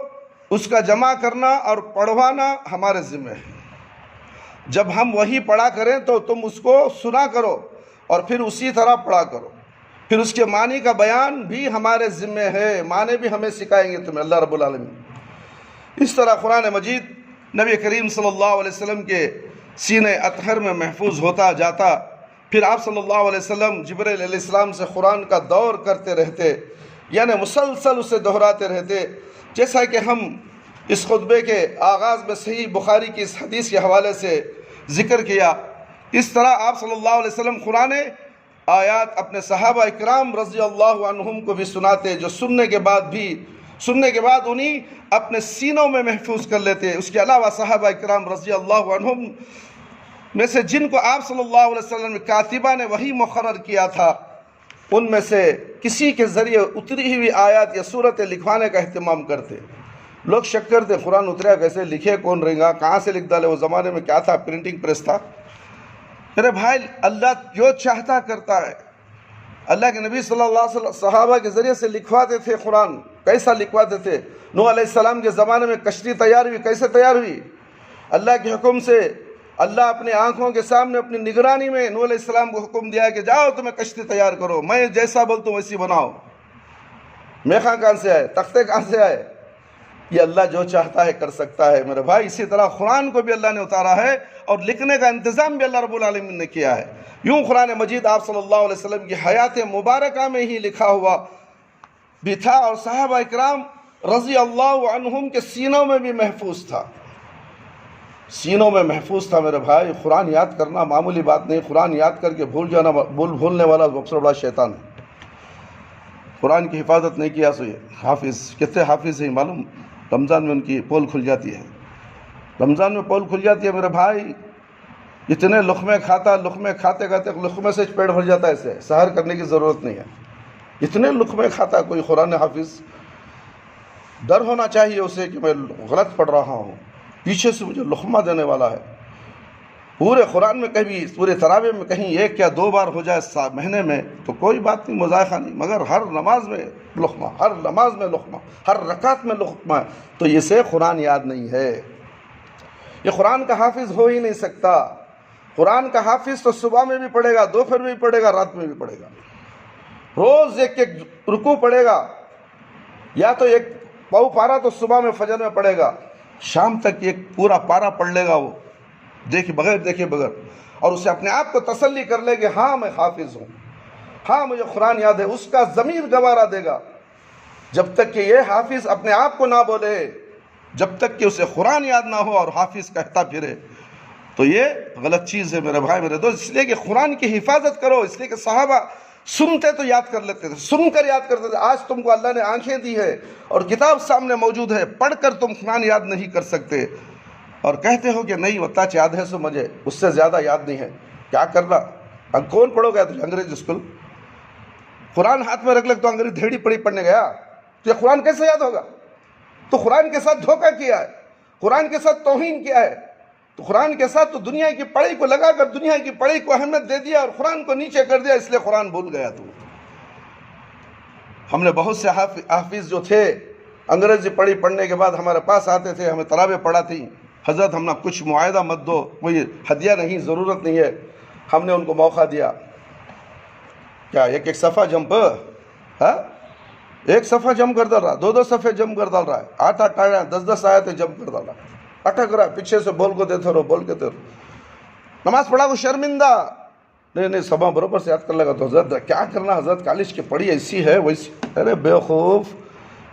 اس کا جمع کرنا اور پڑھوانا ہمارے ذمہ ہے. جب ہم وحی پڑھا کریں تو تم اس کو سنا کرو اور پھر اسی طرح پڑھا کرو. پھر اس کے معنی کا بیان بھی ہمارے ذمہ ہے، معنی بھی ہمیں سکھائیں گے تمہیں اللہ رب العالمین. اس طرح قرآن مجید نبی کریم صلی اللہ علیہ وسلم کے سینہ اطہر میں محفوظ ہوتا جاتا. پھر آپ صلی اللہ علیہ وسلم جبرائیل علیہ السلام سے قرآن کا دور کرتے رہتے، یعنی مسلسل اسے دہراتے رہتے. جیسا کہ ہم اس خطبے کے آغاز میں صحیح بخاری کی اس حدیث کے حوالے سے ذکر کیا، اس طرح آپ صلی اللہ علیہ وسلم قرآن آیات اپنے صحابہ اکرام رضی اللہ عنہم کو بھی سناتے، جو سننے کے بعد بھی سننے کے بعد انہیں اپنے سینوں میں محفوظ کر لیتے. اس کے علاوہ صحابہ کرام رضی اللہ عنہم میں سے جن کو آپ صلی اللہ علیہ وسلم کاتبہ نے وحی مقرر کیا تھا، ان میں سے کسی کے ذریعے اتری ہوئی آیات یا صورتیں لکھوانے کا اہتمام کرتے. لوگ شک کرتے قرآن اتریا کیسے، لکھے کون رہیں گا، کہاں سے لکھ ڈالے. وہ زمانے میں کیا تھا؟ پرنٹنگ پریس تھا. میرے بھائی، اللہ جو چاہتا کرتا ہے. اللہ کے نبی صلی اللہ علیہ وسلم صحابہ کے ذریعے سے لکھواتے تھے قرآن. کیسا لکھواتے تھے؟ نوح علیہ السلام کے زمانے میں کشتی تیار ہوئی. کیسے تیار ہوئی؟ اللہ کے حکم سے. اللہ اپنے آنکھوں کے سامنے اپنی نگرانی میں نوح علیہ السلام کو حکم دیا کہ جاؤ تمہیں کشتی تیار کرو، میں جیسا بولتا ہوں ویسی بناؤ. میخاں کہاں سے آئے؟ تختے کہاں سے آئے؟ یہ اللہ جو چاہتا ہے کر سکتا ہے میرے بھائی. اسی طرح قرآن کو بھی اللہ نے اتارا ہے اور لکھنے کا انتظام بھی اللہ رب العالمین نے کیا ہے. یوں قرآن مجید آپ صلی اللہ علیہ وسلم کی حیات مبارکہ میں ہی لکھا ہوا بھی تھا اور صحابہ اکرام رضی اللہ عنہم کے سینوں میں بھی محفوظ تھا. سینوں میں محفوظ تھا میرے بھائی. قرآن یاد کرنا معمولی بات نہیں. قرآن یاد کر کے بھولنے والا سب سے بڑا شیطان ہے. قرآن کی حفاظت نہیں کیا سو یہ حافظ کتنے حافظ ہیں معلوم؟ رمضان میں ان کی پول کھل جاتی ہے. رمضان میں پول کھل جاتی ہے میرے بھائی. اتنے لقمے کھاتا، لقمے کھاتے کھاتے لقمے سے پیٹ بھر جاتا ہے. اسے سحر کرنے کی ضرورت نہیں ہے. اتنے لقمے کھاتا کوئی قرآن حافظ. ڈر ہونا چاہیے اسے کہ میں غلط پڑھ رہا ہوں، پیچھے سے مجھے لقمہ دینے والا ہے. پورے قرآن میں کبھی پورے تراویح میں کہیں ایک یا دو بار ہو جائے مہینے میں تو کوئی بات نہیں، مذائقہ نہیں. مگر ہر نماز میں لقمہ، ہر نماز میں لقمہ، ہر رکعت میں لقمہ، تو یہ سے قرآن یاد نہیں ہے. یہ قرآن کا حافظ ہو ہی نہیں سکتا. قرآن کا حافظ تو صبح میں بھی پڑھے گا، دوپہر میں بھی پڑھے گا، رات میں بھی پڑھے گا. روز ایک ایک رکوع پڑھے گا، یا تو ایک پاؤ پارا تو صبح میں فجر میں پڑھے گا، شام تک ایک پورا پارا پڑھ لے گا. وہ دیکھے بغیر اور اسے اپنے آپ کو تسلی کر لے کہ ہاں میں حافظ ہوں، ہاں مجھے قرآن یاد ہے. اس کا ضمیر گوارا دے گا. جب تک کہ یہ حافظ اپنے آپ کو نہ بولے، جب تک کہ اسے قرآن یاد نہ ہو اور حافظ کہتا پھرے، تو یہ غلط چیز ہے میرے بھائی میرے دوست. اس لیے کہ قرآن کی حفاظت کرو. اس لیے کہ صحابہ سنتے تو یاد کر لیتے تھے، سن کر یاد کرتے تھے. آج تم کو اللہ نے آنکھیں دی ہے اور کتاب سامنے موجود ہے، پڑھ کر تم قرآن یاد نہیں کر سکتے اور کہتے ہو کہ نہیں وطاچ یاد ہے سو مجھے اس سے زیادہ یاد نہیں ہے. کیا کرنا؟ اب کون پڑھو گیا تجھے؟ انگریز اسکول. قرآن ہاتھ میں رکھ لے تو انگریز دھیڑی پڑھی پڑھنے گیا تو یہ قرآن کیسے یاد ہوگا؟ تو قرآن کے ساتھ دھوکہ کیا ہے، قرآن کے ساتھ توہین کیا ہے. تو قرآن کے ساتھ تو دنیا کی پڑھائی کو لگا کر دنیا کی پڑھائی کو اہمیت دے دیا اور قرآن کو نیچے کر دیا، اس لیے قرآن بھول گیا. تو ہم نے بہت سے حافظ جو تھے انگریزی پڑھنے کے بعد ہمارے پاس آتے تھے، ہمیں تراویح پڑھا تھی. حضرت ہم نے کچھ معاہدہ مت دو، کوئی ہدیہ نہیں، ضرورت نہیں ہے. ہم نے ان کو موقع دیا. کیا ایک ایک صفحہ جمپ، ایک صفحہ جم کر ڈال رہا، دو صفحے جم کر ڈال رہا ہے، 8 آیتیں 10 آیتیں جم کر ڈال رہا ہے، اٹک رہا ہے، پیچھے سے بول کو دیتے رہو، بول کے دیتے رہو. نماز پڑھا کو شرمندہ نہیں سبا برابر سے یاد کر لگا. تو حضرت کیا کرنا؟ حضرت کالج کی پڑھی ایسی ہے ویسی. ارے بیوقوف،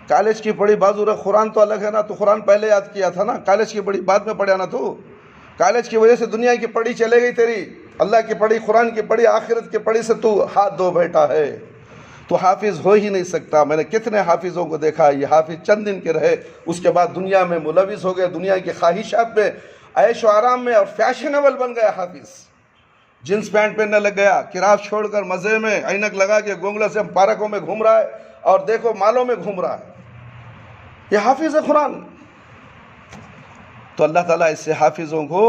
کالج کی پڑھی بازو رہے، قرآن تو الگ ہے نا. تو قرآن پہلے یاد کیا تھا نا، کالج کی پڑھی بعد میں پڑھا نا. تو کالج کی وجہ سے دنیا کی پڑھی چلے گئی تیری. اللہ کی پڑھی، قرآن کی پڑھی، آخرت کی پڑھی سے تو ہاتھ دھو بیٹھا ہے. تو حافظ ہو ہی نہیں سکتا. میں نے کتنے حافظوں کو دیکھا، یہ حافظ چند دن کے رہے، اس کے بعد دنیا میں ملوث ہو گئے، دنیا کی خواہشات میں، عیش و آرام میں، اور فیشنیبل بن گیا حافظ. جینس پینٹ پہننے لگ گیا، کراف چھوڑ کر مزے میں اینک لگا کے گونگلا سے پارکوں میں گھوم رہا ہے اور دیکھو مالوں میں گھوم رہا ہے. یہ حافظ ہے قرآن. تو اللہ تعالیٰ اس سے حافظوں کو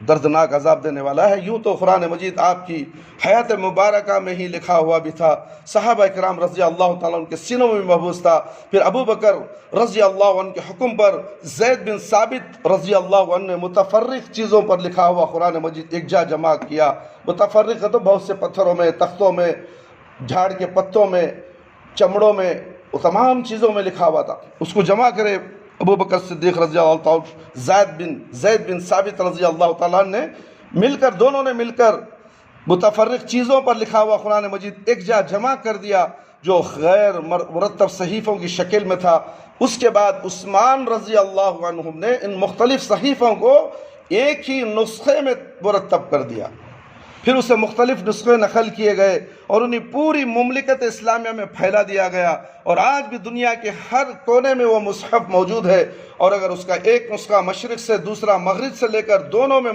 دردناک عذاب دینے والا ہے. یوں تو قرآن مجید آپ کی حیات مبارکہ میں ہی لکھا ہوا بھی تھا. صحابہ کرام رضی اللہ تعالیٰ عنہ کے سینوں میں محفوظ تھا. پھر ابو بکر رضی اللہ عنہ کے حکم پر زید بن ثابت رضی اللہ عنہ نے متفرق چیزوں پر لکھا ہوا قرآن مجید ایک جا جمع کیا. متفرق ہے تو بہت سے پتھروں میں، تختوں میں، جھاڑ کے پتوں میں، چمڑوں میں، وہ تمام چیزوں میں لکھا ہوا تھا. اس کو جمع کرے ابو بکر صدیق رضی اللہ تعالیٰ، زید بن ثابت رضی اللہ تعالیٰ نے مل کر، دونوں نے مل کر متفرق چیزوں پر لکھا ہوا قرآن مجید ایک جا جمع کر دیا، جو غیر مرتب صحیفوں کی شکل میں تھا. اس کے بعد عثمان رضی اللہ عنہ نے ان مختلف صحیفوں کو ایک ہی نسخے میں مرتب کر دیا. پھر اسے مختلف نسخے نقل کیے گئے اور انہیں پوری مملکت اسلامیہ میں پھیلا دیا گیا، اور آج بھی دنیا کے ہر کونے میں وہ مصحف موجود ہے۔ اور اگر اس کا ایک نسخہ مشرق سے دوسرا مغرب سے لے کر دونوں میں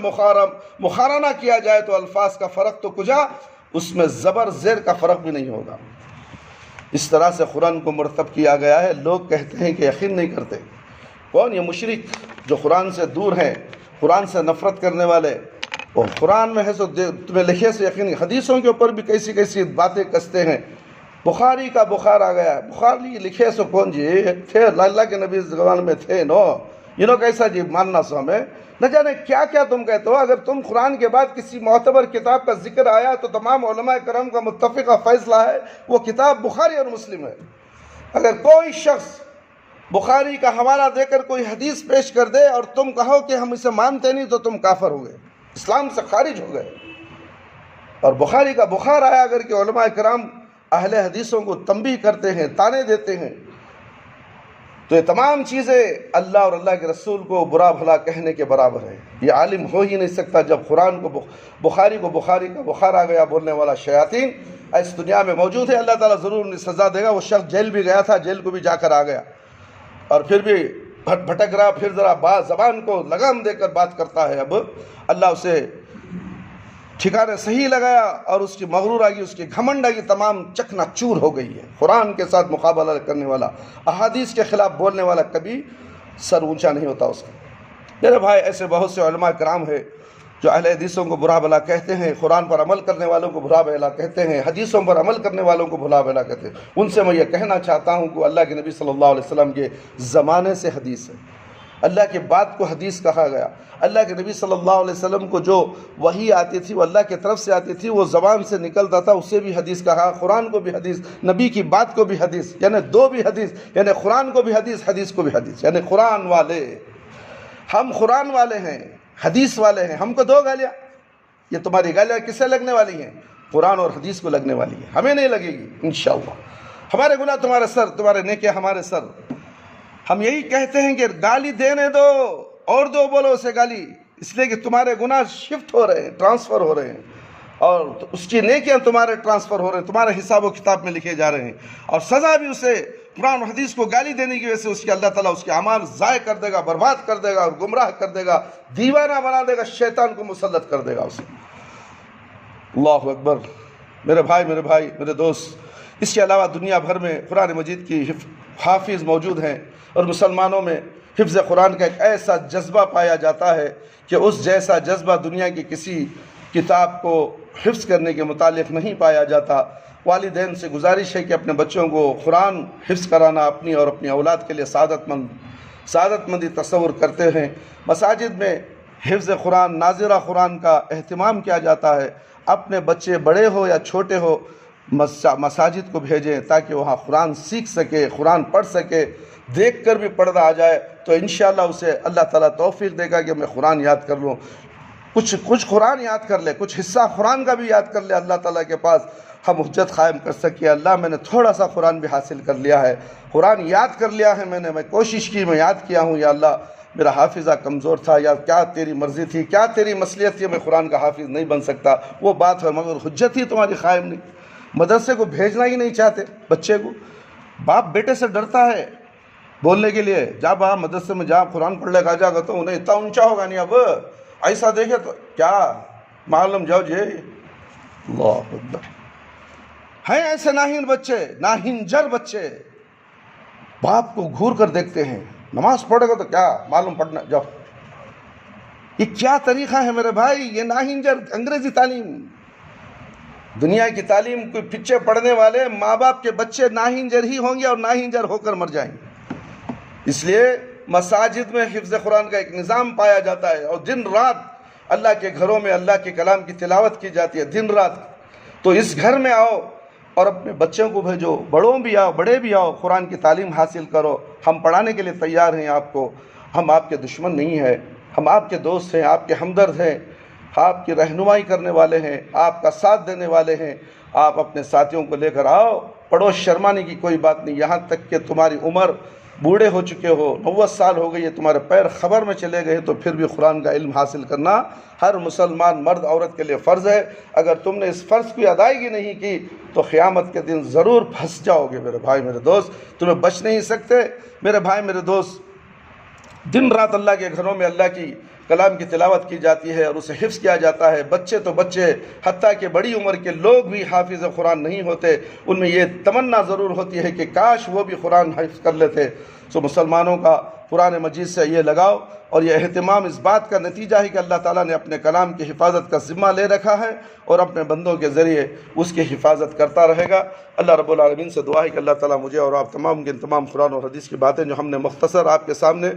مقارنہ کیا جائے تو الفاظ کا فرق تو کجا، اس میں زبر زیر کا فرق بھی نہیں ہوگا۔ اس طرح سے قرآن کو مرتب کیا گیا ہے۔ لوگ کہتے ہیں کہ یقین نہیں کرتے۔ کون؟ یہ مشرک جو قرآن سے دور ہیں، قرآن سے نفرت کرنے والے۔ اور قرآن میں ہے سو تمہیں لکھے سے یقین، حدیثوں کے اوپر بھی کیسی کیسی باتیں کستے ہیں۔ بخاری کا بخار آ گیا ہے، بخاری لکھے سو کون جی تھے؟ اللہ کے نبی زبان میں تھے نو، یہ نو کیسا جی ماننا سو ہمیں نہ جانے کیا کیا تم کہتے ہو۔ اگر تم قرآن کے بعد کسی معتبر کتاب کا ذکر آیا تو تمام علماء کرام کا متفقہ فیصلہ ہے وہ کتاب بخاری اور مسلم ہے۔ اگر کوئی شخص بخاری کا حوالہ دے کر کوئی حدیث پیش کر دے اور تم کہو کہ ہم اسے مانتے نہیں تو تم کافر ہو گئے، اسلام سے خارج ہو گئے۔ اور بخاری کا بخار آیا اگر کہ علماء کرام اہل حدیثوں کو تنبیہ کرتے ہیں، تانے دیتے ہیں، تو یہ تمام چیزیں اللہ اور اللہ کے رسول کو برا بھلا کہنے کے برابر ہے۔ یہ عالم ہو ہی نہیں سکتا جب قرآن کو بخاری کا بخار آ گیا بولنے والا شیاطین اس دنیا میں موجود ہے۔ اللہ تعالیٰ ضرور انہیں سزا دے گا۔ وہ شخص جیل بھی گیا تھا، جیل کو بھی جا کر آ گیا اور پھر بھی بھٹک رہا، پھر ذرا زبان کو لگام دے کر بات کرتا ہے۔ اب اللہ اسے ٹھکانے صحیح لگایا اور اس کی مغرور آگی، اس کی گھمنڈ آگی تمام چکنا چور ہو گئی ہے۔ قرآن کے ساتھ مقابلہ کرنے والا، احادیث کے خلاف بولنے والا کبھی سر اونچا نہیں ہوتا اس کا۔ میرے بھائی، ایسے بہت سے علماء کرام ہیں جو اہل حدیثوں کو برا بھلا کہتے ہیں، قرآن پر عمل کرنے والوں کو برا بھلا کہتے ہیں، حدیثوں پر عمل کرنے والوں کو برا بھلا کہتے ہیں۔ ان سے میں یہ کہنا چاہتا ہوں کہ اللہ کے نبی صلی اللہ علیہ وسلم کے زمانے سے حدیث ہے، اللہ کے بعد کو حدیث کہا گیا۔ اللہ کے نبی صلی اللہ علیہ وسلم کو جو وحی آتی تھی وہ اللہ کی طرف سے آتی تھی، وہ زبان سے نکلتا تھا، اسے بھی حدیث کہا۔ قرآن کو بھی حدیث، نبی کی بات کو بھی حدیث، یعنی دو بھی حدیث، یعنی قرآن کو بھی حدیث، حدیث کو بھی حدیث، یعنی قرآن والے۔ ہم قرآن والے ہیں، حدیث والے ہیں۔ ہم کو دو گالیاں، یہ تمہاری گالیاں کسے لگنے والی ہیں؟ قرآن اور حدیث کو لگنے والی ہیں، ہمیں نہیں لگے گی انشاءاللہ۔ ہمارے گناہ تمہارے سر، تمہارے نیکیاں ہمارے سر۔ ہم یہی کہتے ہیں کہ گالی دینے دو اور دو بولو اسے گالی، اس لیے کہ تمہارے گناہ شفٹ ہو رہے ہیں، ٹرانسفر ہو رہے ہیں، اور اس کی نیکیاں تمہارے ٹرانسفر ہو رہے ہیں، تمہارے حساب و کتاب میں لکھے جا رہے ہیں، اور سزا بھی اسے قرآن و حدیث کو گالی دینے کی وجہ سے اس کی اللہ تعالیٰ اس کے اعمال ضائع کر دے گا، برباد کر دے گا اور گمراہ کر دے گا، دیوانہ بنا دے گا، شیطان کو مسلط کر دے گا اسے۔ اللہ اکبر۔ میرے بھائی میرے دوست، اس کے علاوہ دنیا بھر میں قرآن مجید کی حافظ موجود ہیں، اور مسلمانوں میں حفظ قرآن کا ایک ایسا جذبہ پایا جاتا ہے کہ اس جیسا جذبہ دنیا کی کسی کتاب کو حفظ کرنے کے متعلق نہیں پایا جاتا۔ والدین سے گزارش ہے کہ اپنے بچوں کو قرآن حفظ کرانا اپنی اور اپنی اولاد کے لیے سعادت مندی تصور کرتے ہیں۔ مساجد میں حفظ قرآن، ناظرہ قرآن کا اہتمام کیا جاتا ہے۔ اپنے بچے بڑے ہو یا چھوٹے ہو مساجد کو بھیجیں تاکہ وہاں قرآن سیکھ سکے، قرآن پڑھ سکے، دیکھ کر بھی پڑھنا آ جائے تو انشاءاللہ اسے اللہ تعالیٰ توفیق دے گا کہ میں قرآن یاد کر لوں، کچھ قرآن یاد کر لے، کچھ حصہ قرآن کا بھی یاد کر لے، اللہ تعالیٰ کے پاس ہم حجت قائم کر سکے۔ اللہ میں نے تھوڑا سا قرآن بھی حاصل کر لیا ہے، قرآن یاد کر لیا ہے میں کوشش کی، میں یاد کیا ہوں، یا اللہ میرا حافظہ کمزور تھا، یا کیا تیری مرضی تھی، کیا تیری مصلحت تھی، میں قرآن کا حافظ نہیں بن سکتا، وہ بات ہے، مگر حجت ہی تمہاری قائم نہیں۔ مدرسے کو بھیجنا ہی نہیں چاہتے بچے کو، باپ بیٹے سے ڈرتا ہے بولنے کے لیے، جا باپ مدرسے میں جا قرآن پڑھ لے گا، جا گا تو انہیں اتنا اونچا ہوگا نہیں، اب ایسا دیکھے تو کیا معلوم جاؤ جی۔ اللہ اکبر۔ ہیں ایسے ناہین بچے، ناہنجر بچے، باپ کو گھور کر دیکھتے ہیں، نماز پڑھے گا تو کیا معلوم پڑھنا جاؤ۔ یہ کیا طریقہ ہے میرے بھائی؟ یہ ناہنجر انگریزی تعلیم، دنیا کی تعلیم کوئی پیچھے پڑھنے والے ماں باپ کے بچے ناہنجر ہی ہوں گے اور ناہنجر ہو کر مر جائیں گے۔ اس لیے مساجد میں حفظ قرآن کا ایک نظام پایا جاتا ہے، اور دن رات اللہ کے گھروں میں اللہ کے کلام کی تلاوت کی جاتی ہے، دن رات۔ تو اس گھر میں آؤ اور اپنے بچوں کو بھیجو، بڑوں بھی آؤ، بڑے بھی آؤ، قرآن کی تعلیم حاصل کرو۔ ہم پڑھانے کے لیے تیار ہیں آپ کو، ہم آپ کے دشمن نہیں ہیں، ہم آپ کے دوست ہیں، آپ کے ہمدرد ہیں، آپ کی رہنمائی کرنے والے ہیں، آپ کا ساتھ دینے والے ہیں۔ آپ اپنے ساتھیوں کو لے کر آؤ، پڑھو، شرمانے کی کوئی بات نہیں، یہاں تک کہ تمہاری عمر بوڑھے ہو چکے ہو، 90 سال ہو گئی ہے، تمہارے پیر خبر میں چلے گئے، تو پھر بھی قرآن کا علم حاصل کرنا ہر مسلمان مرد عورت کے لیے فرض ہے۔ اگر تم نے اس فرض کی ادائیگی نہیں کی تو قیامت کے دن ضرور پھنس جاؤ گے میرے بھائی میرے دوست، تمہیں بچ نہیں سکتے میرے بھائی میرے دوست۔ دن رات اللہ کے گھروں میں اللہ کی کلام کی تلاوت کی جاتی ہے اور اسے حفظ کیا جاتا ہے۔ بچے تو بچے، حتیٰ کہ بڑی عمر کے لوگ بھی حافظ قرآن نہیں ہوتے، ان میں یہ تمنا ضرور ہوتی ہے کہ کاش وہ بھی قرآن حفظ کر لیتے۔ سو مسلمانوں کا قرآن مجید سے یہ لگاؤ اور یہ اہتمام اس بات کا نتیجہ ہے کہ اللہ تعالیٰ نے اپنے کلام کی حفاظت کا ذمہ لے رکھا ہے اور اپنے بندوں کے ذریعے اس کی حفاظت کرتا رہے گا۔ اللہ رب العالمین سے دعا ہے کہ اللہ تعالیٰ مجھے اور آپ تمام کے تمام قرآن اور حدیث کی باتیں جو ہم نے مختصر آپ کے سامنے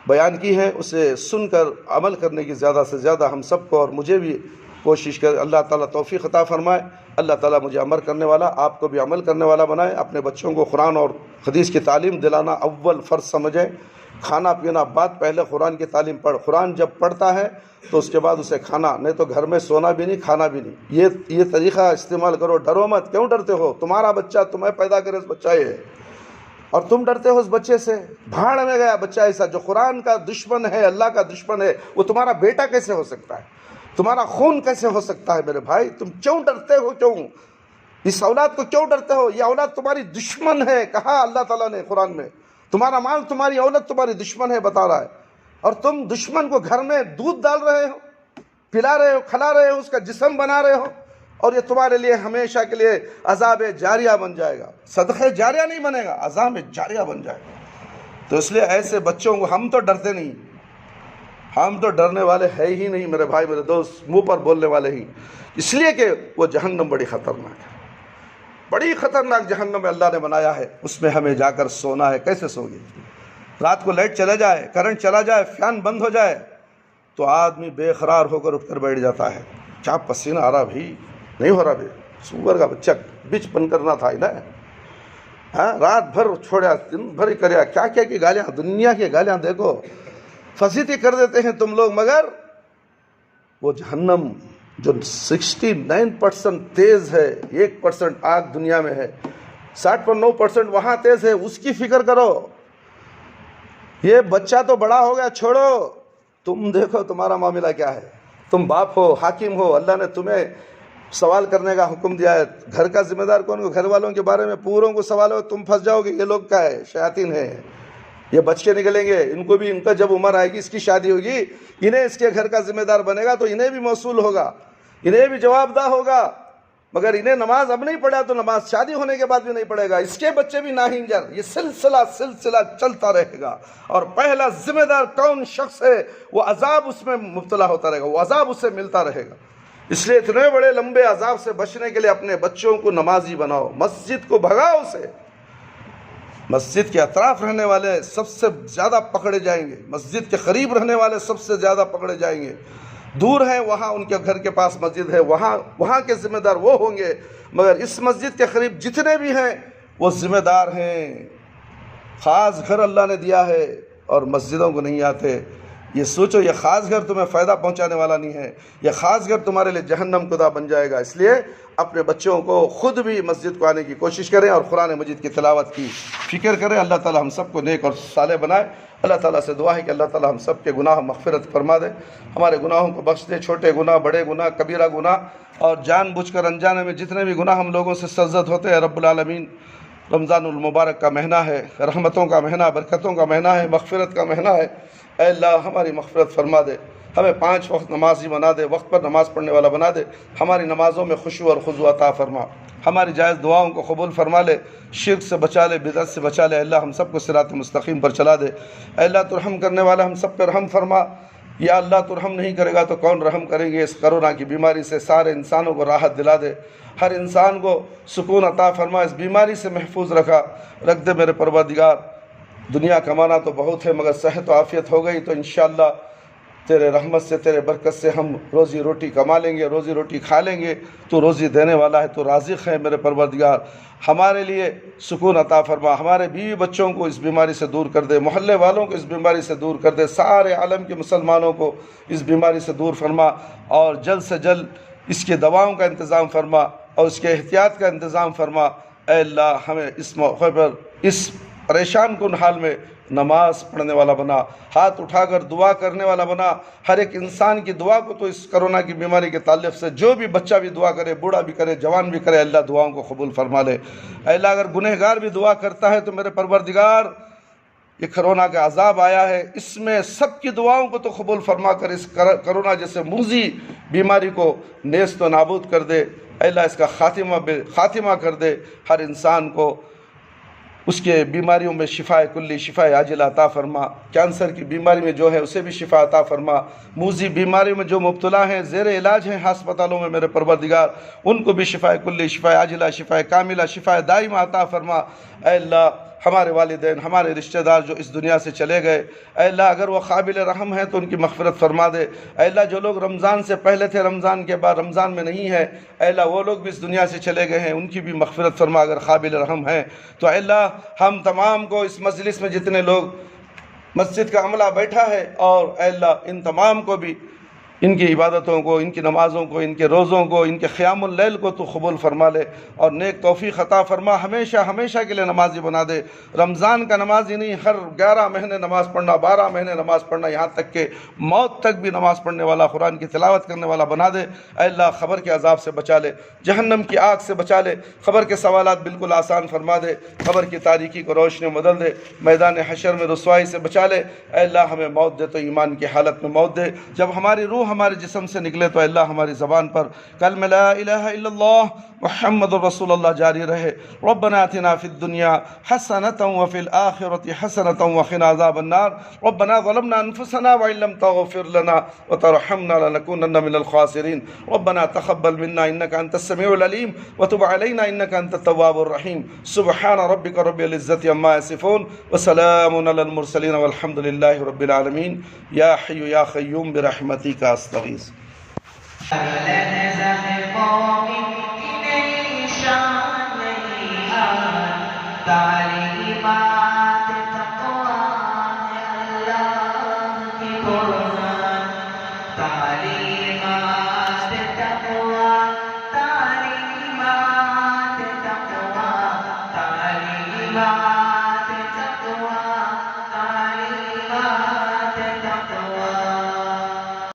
بیان کی ہیں، اسے سن کر عمل کرنے کی زیادہ سے زیادہ ہم سب کو اور مجھے بھی کوشش کرے۔ اللہ تعالیٰ توفیق عطا فرمائے۔ اللہ تعالیٰ مجھے عمل کرنے والا، آپ کو بھی عمل کرنے والا بنائے۔ اپنے بچوں کو قرآن اور حدیث کی تعلیم دلانا اول فرض سمجھیں۔ کھانا پینا بعد، پہلے قرآن کی تعلیم پڑھ۔ قرآن جب پڑھتا ہے تو اس کے بعد اسے کھانا، نہیں تو گھر میں سونا بھی نہیں کھانا بھی نہیں۔ یہ طریقہ استعمال کرو۔ ڈرو مت، کیوں ڈرتے ہو؟ تمہارا بچہ تمہیں پیدا کرے اس بچہ یہ ہے، اور تم ڈرتے ہو اس بچے سے؟ بھاڑ میں گیا بچہ ایسا جو قرآن کا دشمن ہے، اللہ کا دشمن ہے، وہ تمہارا بیٹا کیسے ہو سکتا ہے؟ تمہارا خون کیسے ہو سکتا ہے میرے بھائی؟ تم کیوں ڈرتے ہو؟ کیوں اس اولاد کو کیوں ڈرتے ہو؟ یہ اولاد تمہاری دشمن ہے، کہا اللہ تعالیٰ نے قرآن میں، تمہارا مال تمہاری اولاد تمہاری دشمن ہے بتا رہا ہے، اور تم دشمن کو گھر میں دودھ ڈال رہے ہو، پلا رہے ہو، کھلا رہے ہو، اس کا جسم بنا رہے ہو، اور یہ تمہارے لیے ہمیشہ کے لیے عذاب جاریہ بن جائے گا۔ صدقہ جاریہ نہیں بنے گا، عذاب جاریہ بن جائے گا۔ تو اس لیے ایسے بچوں کو ہم تو ڈرتے نہیں، ہم تو ڈرنے والے ہے ہی نہیں میرے بھائی میرے دوست، منہ پر بولنے والے ہی، اس لیے کہ وہ جہنم بڑی خطرناک ہے، بڑی خطرناک جہنم اللہ نے بنایا ہے، اس میں ہمیں جا کر سونا ہے۔ کیسے سو گے؟ رات کو لائٹ چلا جائے، کرنٹ چلا جائے، فین بند ہو جائے تو آدمی بے قرار ہو کر اٹھ کر بیٹھ جاتا ہے۔ کیا پسینہ آ رہا بھی نہیں ہو رہا بھی، سور کا بچہ بچ بن کرنا تھا نا، ہاں رات بھر چھوڑیا، دن بھر ہی کریا، کیا کیا کی گالیاں، دنیا کی گالیاں دیکھو، فضیتی کر دیتے ہیں تم لوگ، مگر وہ جہنم جو 69% تیز ہے، 1% آگ دنیا میں ہے، 60.9% وہاں تیز ہے، اس کی فکر کرو۔ یہ بچہ تو بڑا ہو گیا، چھوڑو، تم دیکھو تمہارا معاملہ کیا ہے۔ تم باپ ہو، حاکم ہو، اللہ نے تمہیں سوال کرنے کا حکم دیا ہے۔ گھر کا ذمہ دار کون ہو؟ گھر والوں کے بارے میں پوروں کو سوال ہو، تم پھنس جاؤ گے۔ یہ لوگ کیا ہے؟ شیاطین ہیں، یہ بچ کے نکلیں گے، ان کو بھی، ان کا جب عمر آئے گی، اس کی شادی ہوگی، انہیں اس کے گھر کا ذمہ دار بنے گا تو انہیں بھی موصول ہوگا، انہیں بھی جواب دہ ہوگا، مگر انہیں نماز اب نہیں پڑھا تو نماز شادی ہونے کے بعد بھی نہیں پڑھے گا، اس کے بچے بھی ناہنجر، یہ سلسلہ چلتا رہے گا، اور پہلا ذمہ دار کون شخص ہے وہ عذاب اس میں مبتلا ہوتا رہے گا، وہ عذاب اسے ملتا رہے گا۔ اس لیے اتنے بڑے لمبے عذاب سے بچنے کے لیے اپنے بچوں کو نمازی بناؤ، مسجد کو بھگاؤ اسے۔ مسجد کے اطراف رہنے والے سب سے زیادہ پکڑے جائیں گے، مسجد کے قریب رہنے والے سب سے زیادہ پکڑے جائیں گے۔ دور ہیں وہاں ان کے گھر کے پاس مسجد ہے، وہاں کے ذمہ دار وہ ہوں گے، مگر اس مسجد کے قریب جتنے بھی ہیں وہ ذمہ دار ہیں۔ خاص گھر اللہ نے دیا ہے اور مسجدوں کو نہیں آتے۔ یہ سوچو، یہ خاص گھر تمہیں فائدہ پہنچانے والا نہیں ہے، یہ خاص گھر تمہارے لیے جہنم کدا بن جائے گا۔ اس لیے اپنے بچوں کو خود بھی مسجد کو آنے کی کوشش کریں اور قرآن مجید کی تلاوت کی فکر کریں۔ اللہ تعالی ہم سب کو نیک اور صالح بنائے۔ اللہ تعالیٰ سے دعا ہے کہ اللہ تعالی ہم سب کے گناہ مغفرت فرما دے، ہمارے گناہوں کو بخش دے، چھوٹے گناہ، بڑے گناہ، کبیرہ گناہ، اور جان بوجھ کر انجانے میں جتنے بھی گناہ ہم لوگوں سے سرزد ہوتے ہیں۔ رب العالمین، رمضان المبارک کا مہینہ ہے، رحمتوں کا مہینہ، برکتوں کا مہینہ ہے، مغفرت کا مہینہ ہے۔ اے اللہ ہماری مغفرت فرما دے، ہمیں 5 وقت نمازی بنا دے، وقت پر نماز پڑھنے والا بنا دے، ہماری نمازوں میں خشوع اور خضوع عطا فرما، ہماری جائز دعاؤں کو قبول فرما لے، شرک سے بچا لے، بدعت سے بچا لے۔ اللہ ہم سب کو صراط مستقیم پر چلا دے۔ اے اللہ تو رحم کرنے والا، ہم سب پر رحم فرما۔ یا اللہ تو رحم نہیں کرے گا تو کون رحم کریں گے؟ اس کرونا کی بیماری سے سارے انسانوں کو راحت دلا دے، ہر انسان کو سکون عطا فرما، اس بیماری سے محفوظ رکھ دے میرے پروردگار۔ دنیا کمانا تو بہت ہے، مگر صحت و عافیت ہو گئی تو انشاءاللہ تیرے رحمت سے، تیرے برکت سے ہم روزی روٹی کما لیں گے، روزی روٹی کھا لیں گے۔ تو روزی دینے والا ہے، تو رازق ہے میرے پروردگار۔ ہمارے لیے سکون عطا فرما، ہمارے بیوی بچوں کو اس بیماری سے دور کر دے، محلے والوں کو اس بیماری سے دور کر دے، سارے عالم کے مسلمانوں کو اس بیماری سے دور فرما، اور جلد سے جلد اس کے دواؤں کا انتظام فرما اور اس کے احتیاط کا انتظام فرما۔ اے اللہ ہمیں اس موقع پر اس پریشان کن حال میں نماز پڑھنے والا بنا، ہاتھ اٹھا کر دعا کرنے والا بنا۔ ہر ایک انسان کی دعا کو تو اس کرونا کی بیماری کے تعلق سے جو بھی بچہ بھی دعا کرے، بوڑھا بھی کرے، جوان بھی کرے، اللہ دعاؤں کو قبول فرما لے۔ اے اللہ اگر گنہگار بھی دعا کرتا ہے تو میرے پروردگار یہ کرونا کا عذاب آیا ہے، اس میں سب کی دعاؤں کو تو قبول فرما کر اس کرونا جیسے موذی بیماری کو نیست و نابود کر دے۔ اے اللہ اس کا خاتمہ کر دے، ہر انسان کو اس کے بیماریوں میں شفا کلی، شفا عاجلہ عطا فرما۔ کینسر کی بیماری میں جو ہے اسے بھی شفا عطا فرما۔ موذی بیماری میں جو مبتلا ہیں، زیر علاج ہیں ہسپتالوں میں، میرے پروردگار ان کو بھی شفا کلی، شفا عاجلہ، شفا کاملہ، شفا دائمہ عطا فرما۔ اے اللہ ہمارے والدین، ہمارے رشتہ دار جو اس دنیا سے چلے گئے، اے اللہ اگر وہ قابل رحم ہیں تو ان کی مغفرت فرما دے۔ اے اللہ جو لوگ رمضان سے پہلے تھے، رمضان کے بعد رمضان میں نہیں ہے، اے اللہ وہ لوگ بھی اس دنیا سے چلے گئے ہیں، ان کی بھی مغفرت فرما اگر قابل رحم ہیں تو۔ اے اللہ ہم تمام کو اس مجلس میں جتنے لوگ مسجد کا عملہ بیٹھا ہے، اور اے اللہ ان تمام کو بھی ان کی عبادتوں کو، ان کی نمازوں کو، ان کے روزوں کو، ان کے قیام اللیل کو تو قبول فرما لے اور نیک توفیق عطا فرما۔ ہمیشہ ہمیشہ کے لیے نمازی بنا دے، رمضان کا نمازی نہیں، ہر 11 مہینے نماز پڑھنا، 12 مہینے نماز پڑھنا، یہاں تک کہ موت تک بھی نماز پڑھنے والا، قرآن کی تلاوت کرنے والا بنا دے۔ اے اللہ قبر کے عذاب سے بچا لے، جہنم کی آگ سے بچا لے، قبر کے سوالات بالکل آسان فرما دے، قبر کی تاریکی کو روشنی بدل دے، میدان حشر میں رسوائی سے بچا لے۔ اے اللہ ہمیں موت دے تو ایمان کی حالت میں موت دے، جب ہماری روح ہمارے جسم سے نکلے تو اللہ ہماری زبان پر کلمہ لا الہ الا اللہ محمد رسول اللہ جاری رہے۔ ربنا آتنا فی الدنیا حسنۃ وفی الآخرۃ حسنۃ وقنا عذاب النار۔ ربنا ظلمنا انفسنا وان لم تغفر لنا وترحمنا لنكونن من الخاسرین۔ ربنا تقبل منا انك انت السميع العليم وتب علينا انك انت التواب الرحيم۔ سبحان ربك رب العزة عما يصفون وسلام على المرسلين والحمد لله رب العالمين۔ یا حی یا قیوم برحمتک استغیث۔ تعلیمات تقوی اللہ کی